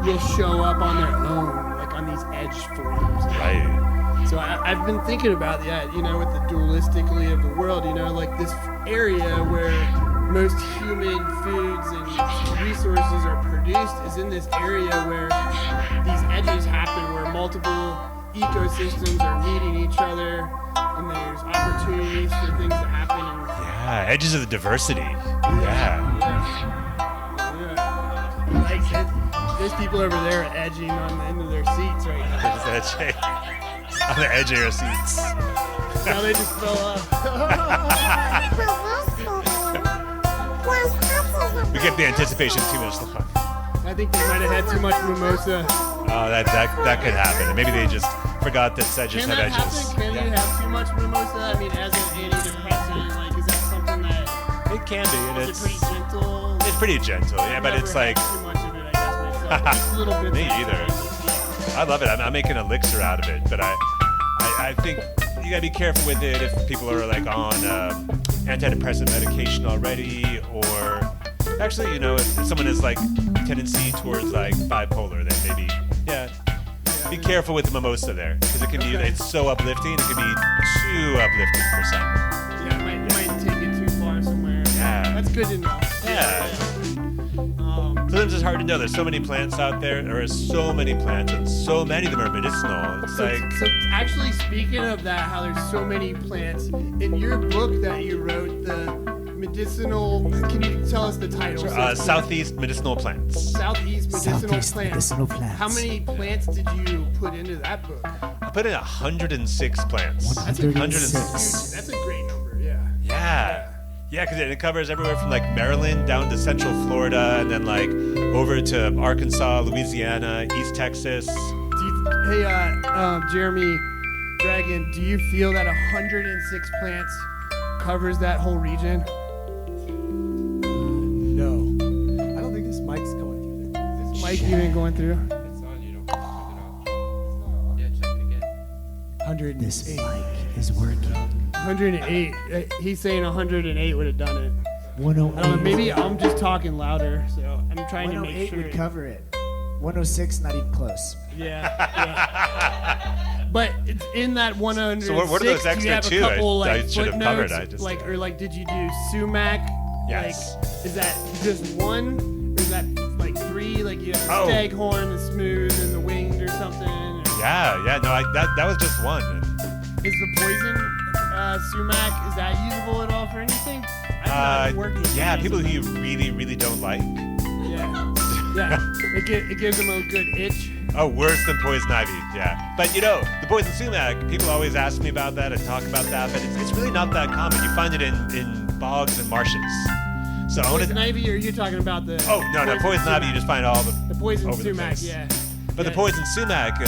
will show up on their own, like on these edge forms. Right. So I've been thinking about that, with the dualistically of the world, like this area where most human foods and resources are produced is in this area where these edges happen, where multiple ecosystems are meeting each other, and there's opportunities for things to happen. Yeah, edges of the diversity. Yeah. Like there's people over there edging on the end of their seats right now. On the edge of your seats. Now they just fell off. We get the anticipation too much long. I think they might have had too much mimosa. Oh, that could happen. And maybe they just forgot that sedges have edges. Can you have too much mimosa? I mean, as an antidepressant, like, is that something that... It can be, and it's pretty gentle. It's pretty gentle, yeah, but it's like... Too much of it, I guess, myself. Just a little bit. Me either. I love it. I'm making an elixir out of it, but I think you gotta be careful with it if people are like on antidepressant medication already, or actually, if someone has like tendency towards like bipolar, then maybe, be careful with the mimosa there, because it can be, it's so uplifting, it can be too uplifting for some. Yeah, it might take it too far somewhere. Yeah. That's good to know. Yeah. Sometimes it's hard to know. There's so many plants out there. There are so many plants, and so many of them are medicinal. It's so actually, speaking of that, how there's so many plants, in your book that you wrote, the medicinal, can you tell us the title? Southeast Medicinal Plants. Southeast Medicinal Plants. Medicinal Plants. How many plants did you put into that book? I put in 106 plants. 106. That's a great number, yeah. Yeah, because it covers everywhere from like Maryland down to Central Florida, and then like over to Arkansas, Louisiana, East Texas. Jeremy Dragon, do you feel that 106 plants covers that whole region? No. I don't think this mic's going through there. Is this mic even going through? It's on, you don't turn it off. Yeah, check it again. 108. This mic is working. 108. He's saying 108 would have done it. 108. I don't know, maybe I'm just talking louder, so I'm trying to make 108 sure. would cover it. 106, not even close. Yeah. But it's in that 106. So what are those extra you have two? a couple, I should have covered. Footnotes, did you do sumac? Yes. Like, is that just one? Or is that like three? Like you have the staghorn, the smooth, and the winged, or something? Or Yeah. No, that was just one. is the poison sumac, is that usable at all for anything? I've not worked with it. People who you really, really don't like. Yeah. It gives them a good itch. Oh, worse than poison ivy, yeah. But the poison sumac, people always ask me about that and talk about that, but it's really not that common. You find it in bogs and marshes. So I want Poison to. ivy, or are you talking about the? Oh no, poison ivy. You just find all the poison over the sumac, place. yeah. But the poison sumac,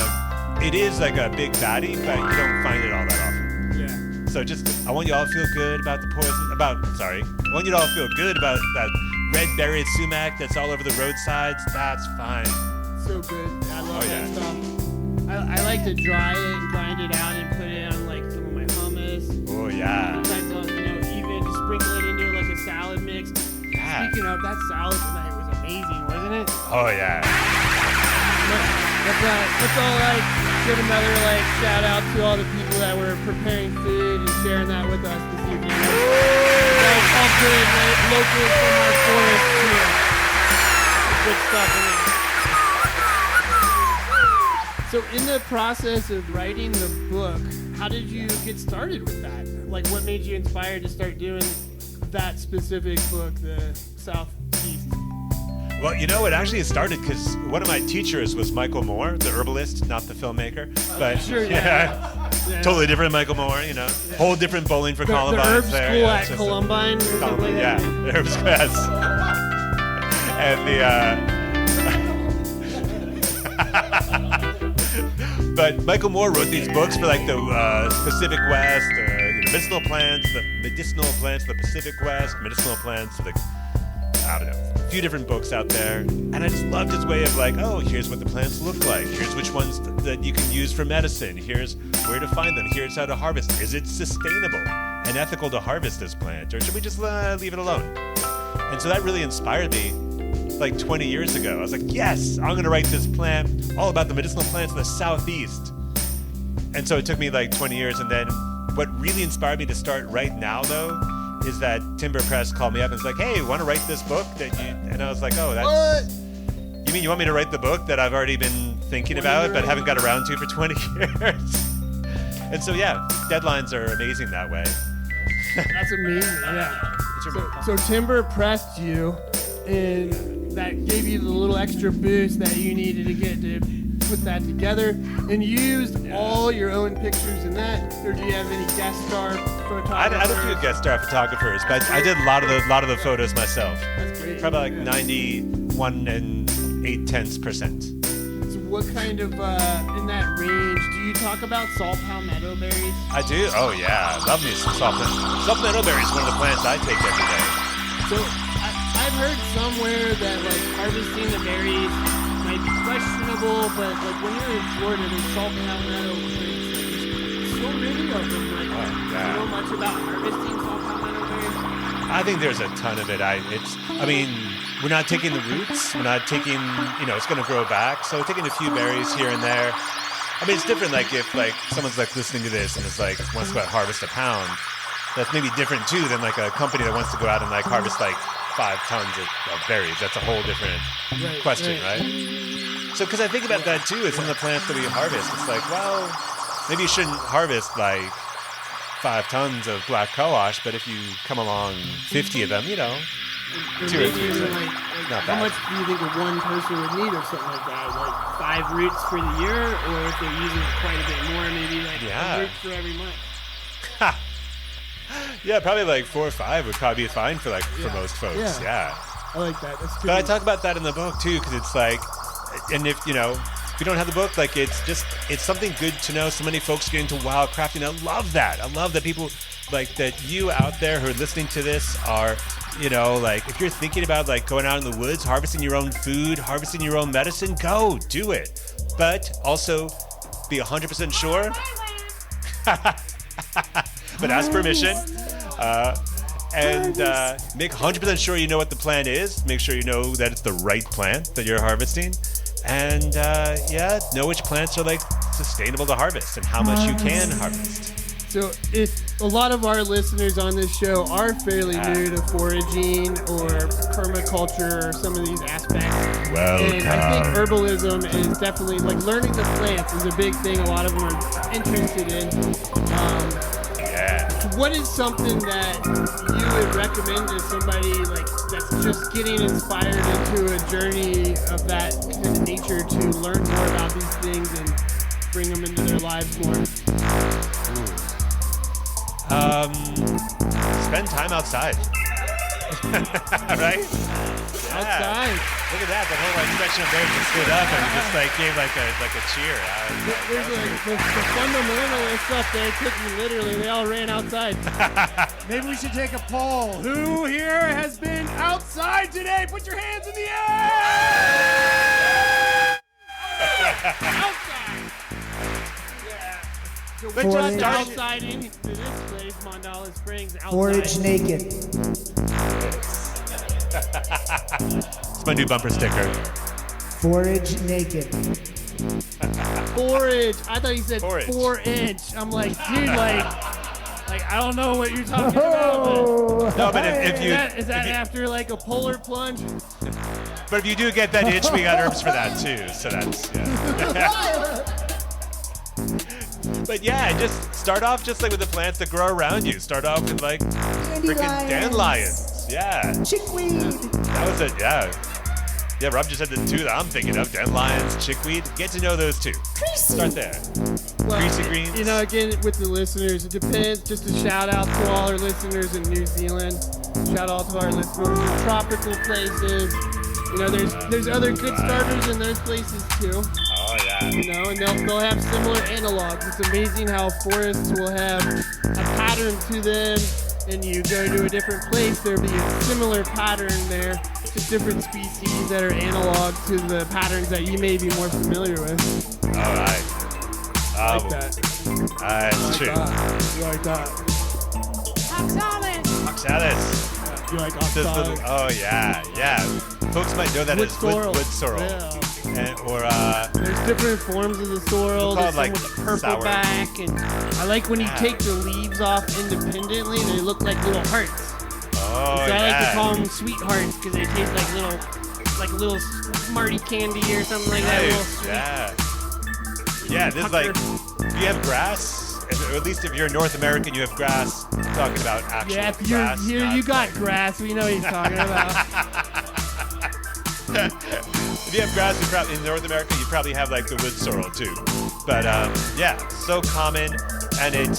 it is like a big baddie, but you don't find it all that often. Yeah. So I want you all to feel good about I want you to all feel good about that red berried sumac that's all over the roadsides. That's fine. So good. I love that stuff. I like to dry it and grind it out and put it on like some of my hummus. Oh yeah. Sometimes I'll, even just sprinkle it into like a salad mix. Yeah. Speaking of, that salad tonight was amazing, wasn't it? Oh yeah. Let's all give another shout out to all the people that were preparing food and sharing that with us this evening. That's all good, locals from our forest here. Good stuff in there. So in the process of writing the book, how did you get started with that? Like, what made you inspired to start doing that specific book, the Southeast? Well, it actually started because one of my teachers was Michael Moore, the herbalist, not the filmmaker. But Sure, yeah. Totally different Michael Moore, Whole different bowling for Columbine. The herb there. school Yeah, at Columbine? Or something like yeah, that? the herb school, yes. And but Michael Moore wrote these books for the Pacific West, medicinal plants, the Pacific West, medicinal plants, a few different books out there. And I just loved his way of here's what the plants look like. Here's which ones that you can use for medicine. Here's where to find them. Here's how to harvest. Is it sustainable and ethical to harvest this plant? Or should we just leave it alone? And so that really inspired me 20 years ago. I was like, yes, I'm going to write this plant all about the medicinal plants in the Southeast. And so it took me 20 years. And then what really inspired me to start right now, though, is that Timber Press called me up and was like, hey, want to write this book? And I was like, oh, that's... What? You mean you want me to write the book that I've already been thinking about but haven't got around to for 20 years? And so, yeah, deadlines are amazing that way. That's amazing, yeah. So Timber pressed you, and that gave you the little extra boost that you needed to get to put that together, and you used all your own pictures in that, or do you have any guest star photographers? I had a few guest star photographers, but I did a lot of the photos myself. That's great. Probably 91 8/10%. So what kind of in that range do you talk about salt palmetto berries? I do. Oh yeah, I love me some salt palmetto berries. One of the plants I take every day. So I've heard somewhere that harvesting the berries might be questionable, but when you're in Florida, there's salt palmetto berries. There's so many of them. Do you know much about harvesting salt palmetto berries? I think there's a ton of it. We're not taking the roots. We're not taking, it's going to grow back. So taking a few berries here and there. It's different. If someone's listening to this and is wants to harvest a pound, that's maybe different too than a company that wants to go out and harvest 5 tons of berries. That's a whole different question, right? So, because I think about that too, it's some of the plants that we harvest. It's well, maybe you shouldn't harvest 5 tons of black cohosh, but if you come along 50 of them, 2 or 3. How much do you think one person would need of something like that? 5 roots for the year, or if they're using it quite a bit more, maybe a root for every month? Yeah, probably 4 or 5 would probably be fine for most folks. Yeah. I like that. That's good. But I talk about that in the book too, because it's and if you don't have the book, it's something good to know. So many folks get into wild crafting. I love that. I love that people that you out there who are listening to this are, if you're thinking about going out in the woods, harvesting your own food, harvesting your own medicine, go do it. But also be 100% sure. But ask permission. And make 100% sure you know what the plant is. Make sure you know that it's the right plant that you're harvesting. And know which plants are sustainable to harvest and how much you can harvest. So if a lot of our listeners on this show are fairly new to foraging or permaculture or some of these aspects. Welcome. And I think herbalism is definitely learning the plants is a big thing a lot of them are interested in. What is something that you would recommend to somebody that's just getting inspired into a journey of that kind of nature to learn more about these things and bring them into their lives more? Spend time outside. Right? Outside. Look at that. The whole section of there just stood up and just gave like a cheer. There's the fundamentalist stuff they took me literally. They all ran outside. Maybe we should take a poll. Who here has been outside today? Put your hands in the air! Outside! Yeah. So Good job, outside into this place, Mandala Springs. Outside. Forage naked. It's my new bumper sticker. Forage naked. Forage. I thought you said Forage. 4-inch. I'm like, dude, like I don't know what you're talking about. No, but if you Is that after like a polar plunge? but if you do get that itch, we got herbs for that too. So that's But yeah, just start off just like with the plants that grow around you. Start off with like freaking dandelions. Yeah. Chickweed. That was it, yeah. Yeah, Rob just said the two that I'm thinking of, dandelions, chickweed. Get to know those two. Start there. Well, Greasy greens. You know, again, with the listeners, it depends. Just a shout out to all our listeners in New Zealand. Shout out to our listeners in tropical places. You know, there's other good starters in those places too. Oh, yeah. You know, and they'll have similar analogs. It's amazing how forests will have a pattern to them. And you go to a different place, there'll be a similar pattern there, just different species that are analog to the patterns that you may be more familiar with. All right. Like that. That's true. You like that? Oxalis. You like This little, oxalis? oh, yeah. Folks might know that Wood as sorrel. wood sorrel. Yeah. There's There's different forms of the sorrel. We'll call There's it, some like, with the purple sour. back, and I like when you Yeah. take the leaves off independently. They look like little hearts. Oh, So I like to yeah. call them sweethearts because they taste like little Smartie candy or something like that. Little Nice. sweet. Yeah, this is like, do you have grass? Or at least if you're North American, you have grass. I'm talking about actual Yeah, if you're grass. here, not you got like- grass. We know what he's talking about. If you have grass in North America, you probably have like the wood sorrel too. But yeah, so common, and it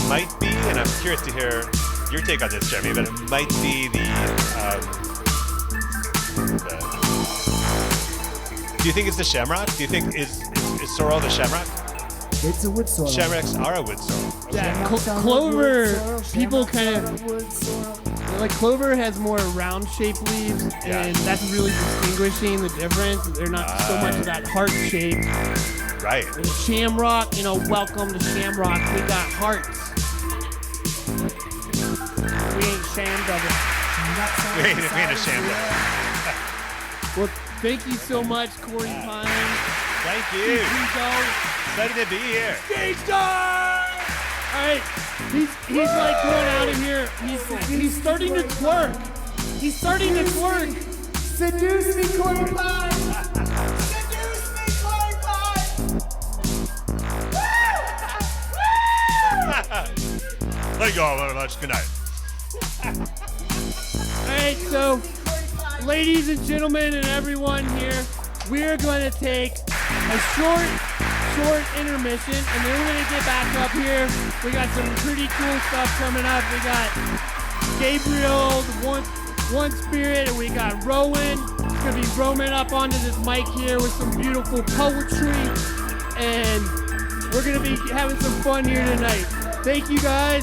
might be, and I'm curious to hear your take on this, Jeremy, but it might be the do you think it's the shamrock? Do you think is sorrel the shamrock? It's a wood sorrel. Shamrocks are a wood sorrel. Yeah, Shamrocks are clover. wood sorrel. People Shamrocks kind are wood sorrel. like clover has more round shaped leaves, Yeah. and that's really distinguishing the difference. They're not so much of that heart shape. Right. And shamrock, you know, welcome to Shamrock. We got hearts. We ain't shamed of it. We ain't a shamrock. Well, thank you so much, Corey Pine. Thank you. Rico. Excited to be here. Stage time! Alright, he's like going out of here. He's starting to twerk. He's starting to twerk. Seduce me, Corey Pine. Seduce me, Corey Pine. Thank you all very much. Good night. Alright, so ladies and gentlemen and everyone here, we're going to take a short intermission, and then we're going to get back up here. We got some pretty cool stuff coming up. We got Gabriel, the one spirit, and we got Rowan. He's going to be roaming up onto this mic here with some beautiful poetry, and we're going to be having some fun here tonight. Thank you, guys.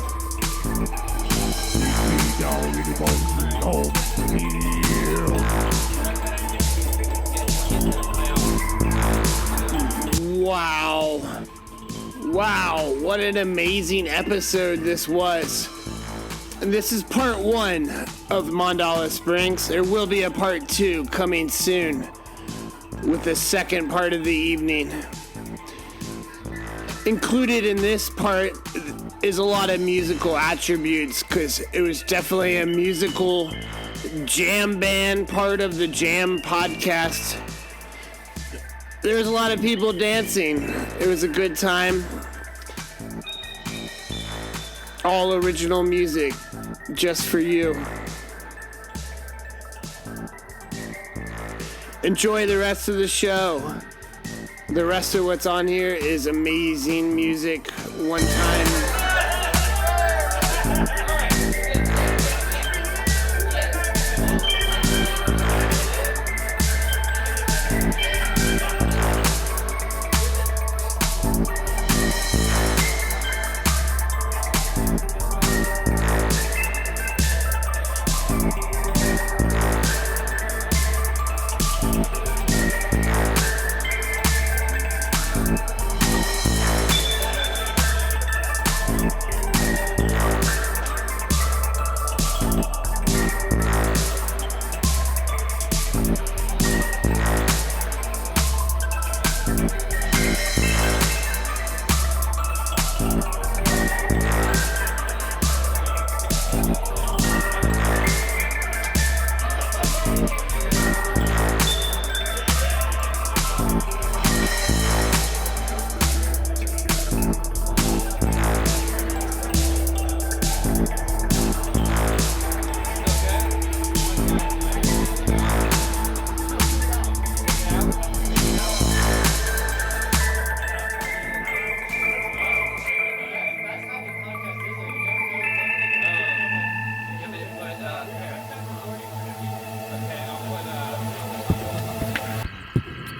Wow, what an amazing episode this was. And this is part 1 of Mandala Springs. There will be a part 2 coming soon with the second part of the evening. Included in this part is a lot of musical attributes because it was definitely a musical jam band part of the Jam podcast. There was a lot of people dancing. It was a good time. All original music, just for you. Enjoy the rest of the show. The rest of what's on here is amazing music. One time.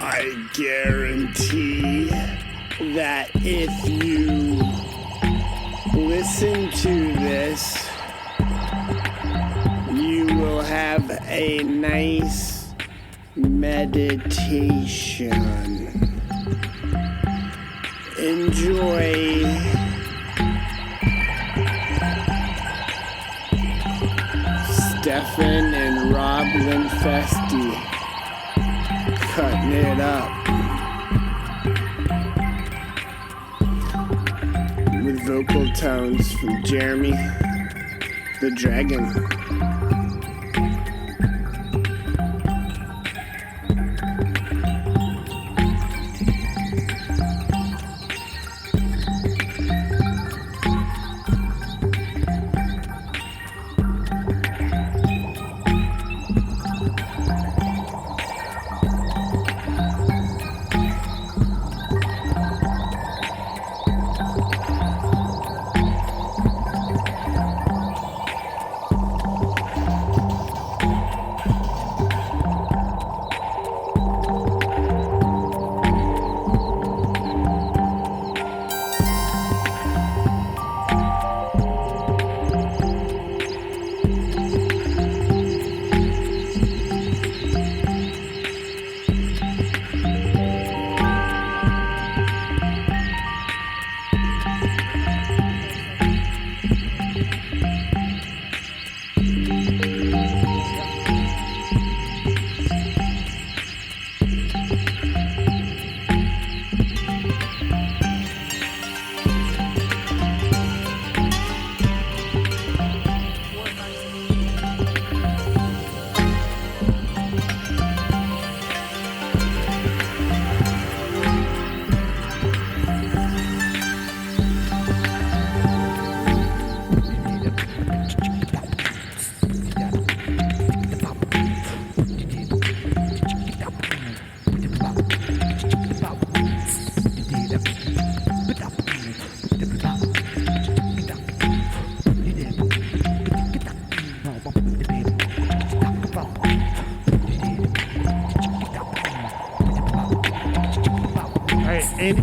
I guarantee that if you listen to this, you will have a nice meditation. Enjoy. Stefin and Rob Lenfesty cutting it up with vocal tones from Jeremy the Dragon.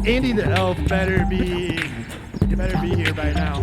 Andy the Elf better be here by now.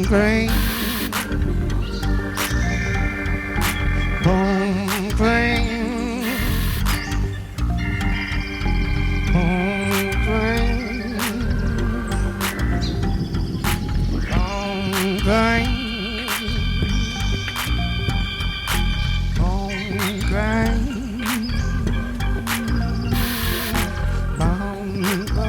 grain, bone grain, bone grain, bone grain, bone grain, bone grain.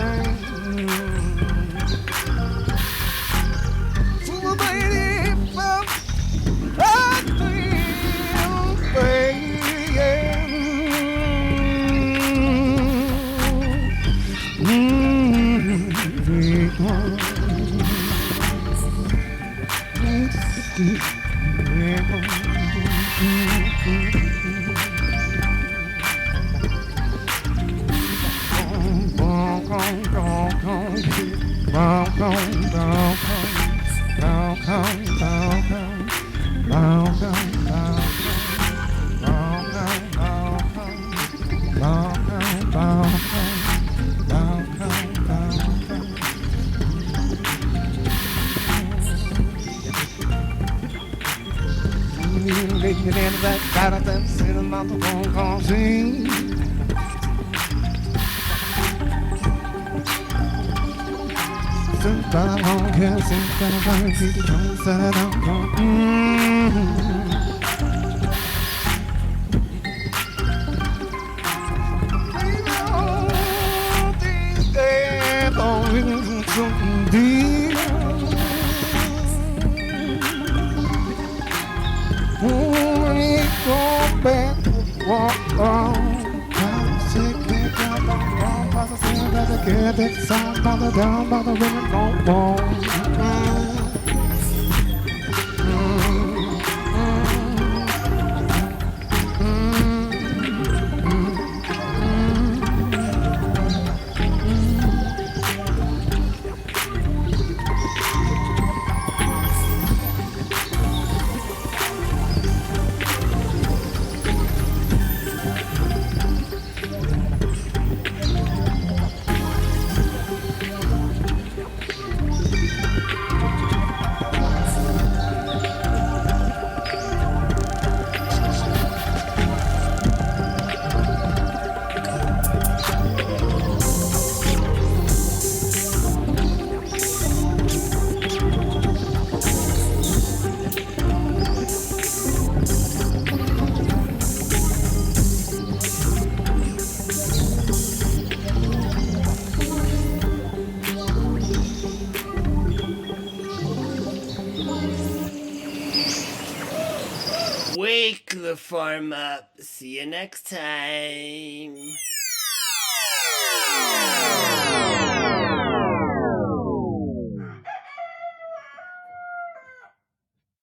Wake the farm up. See you next time.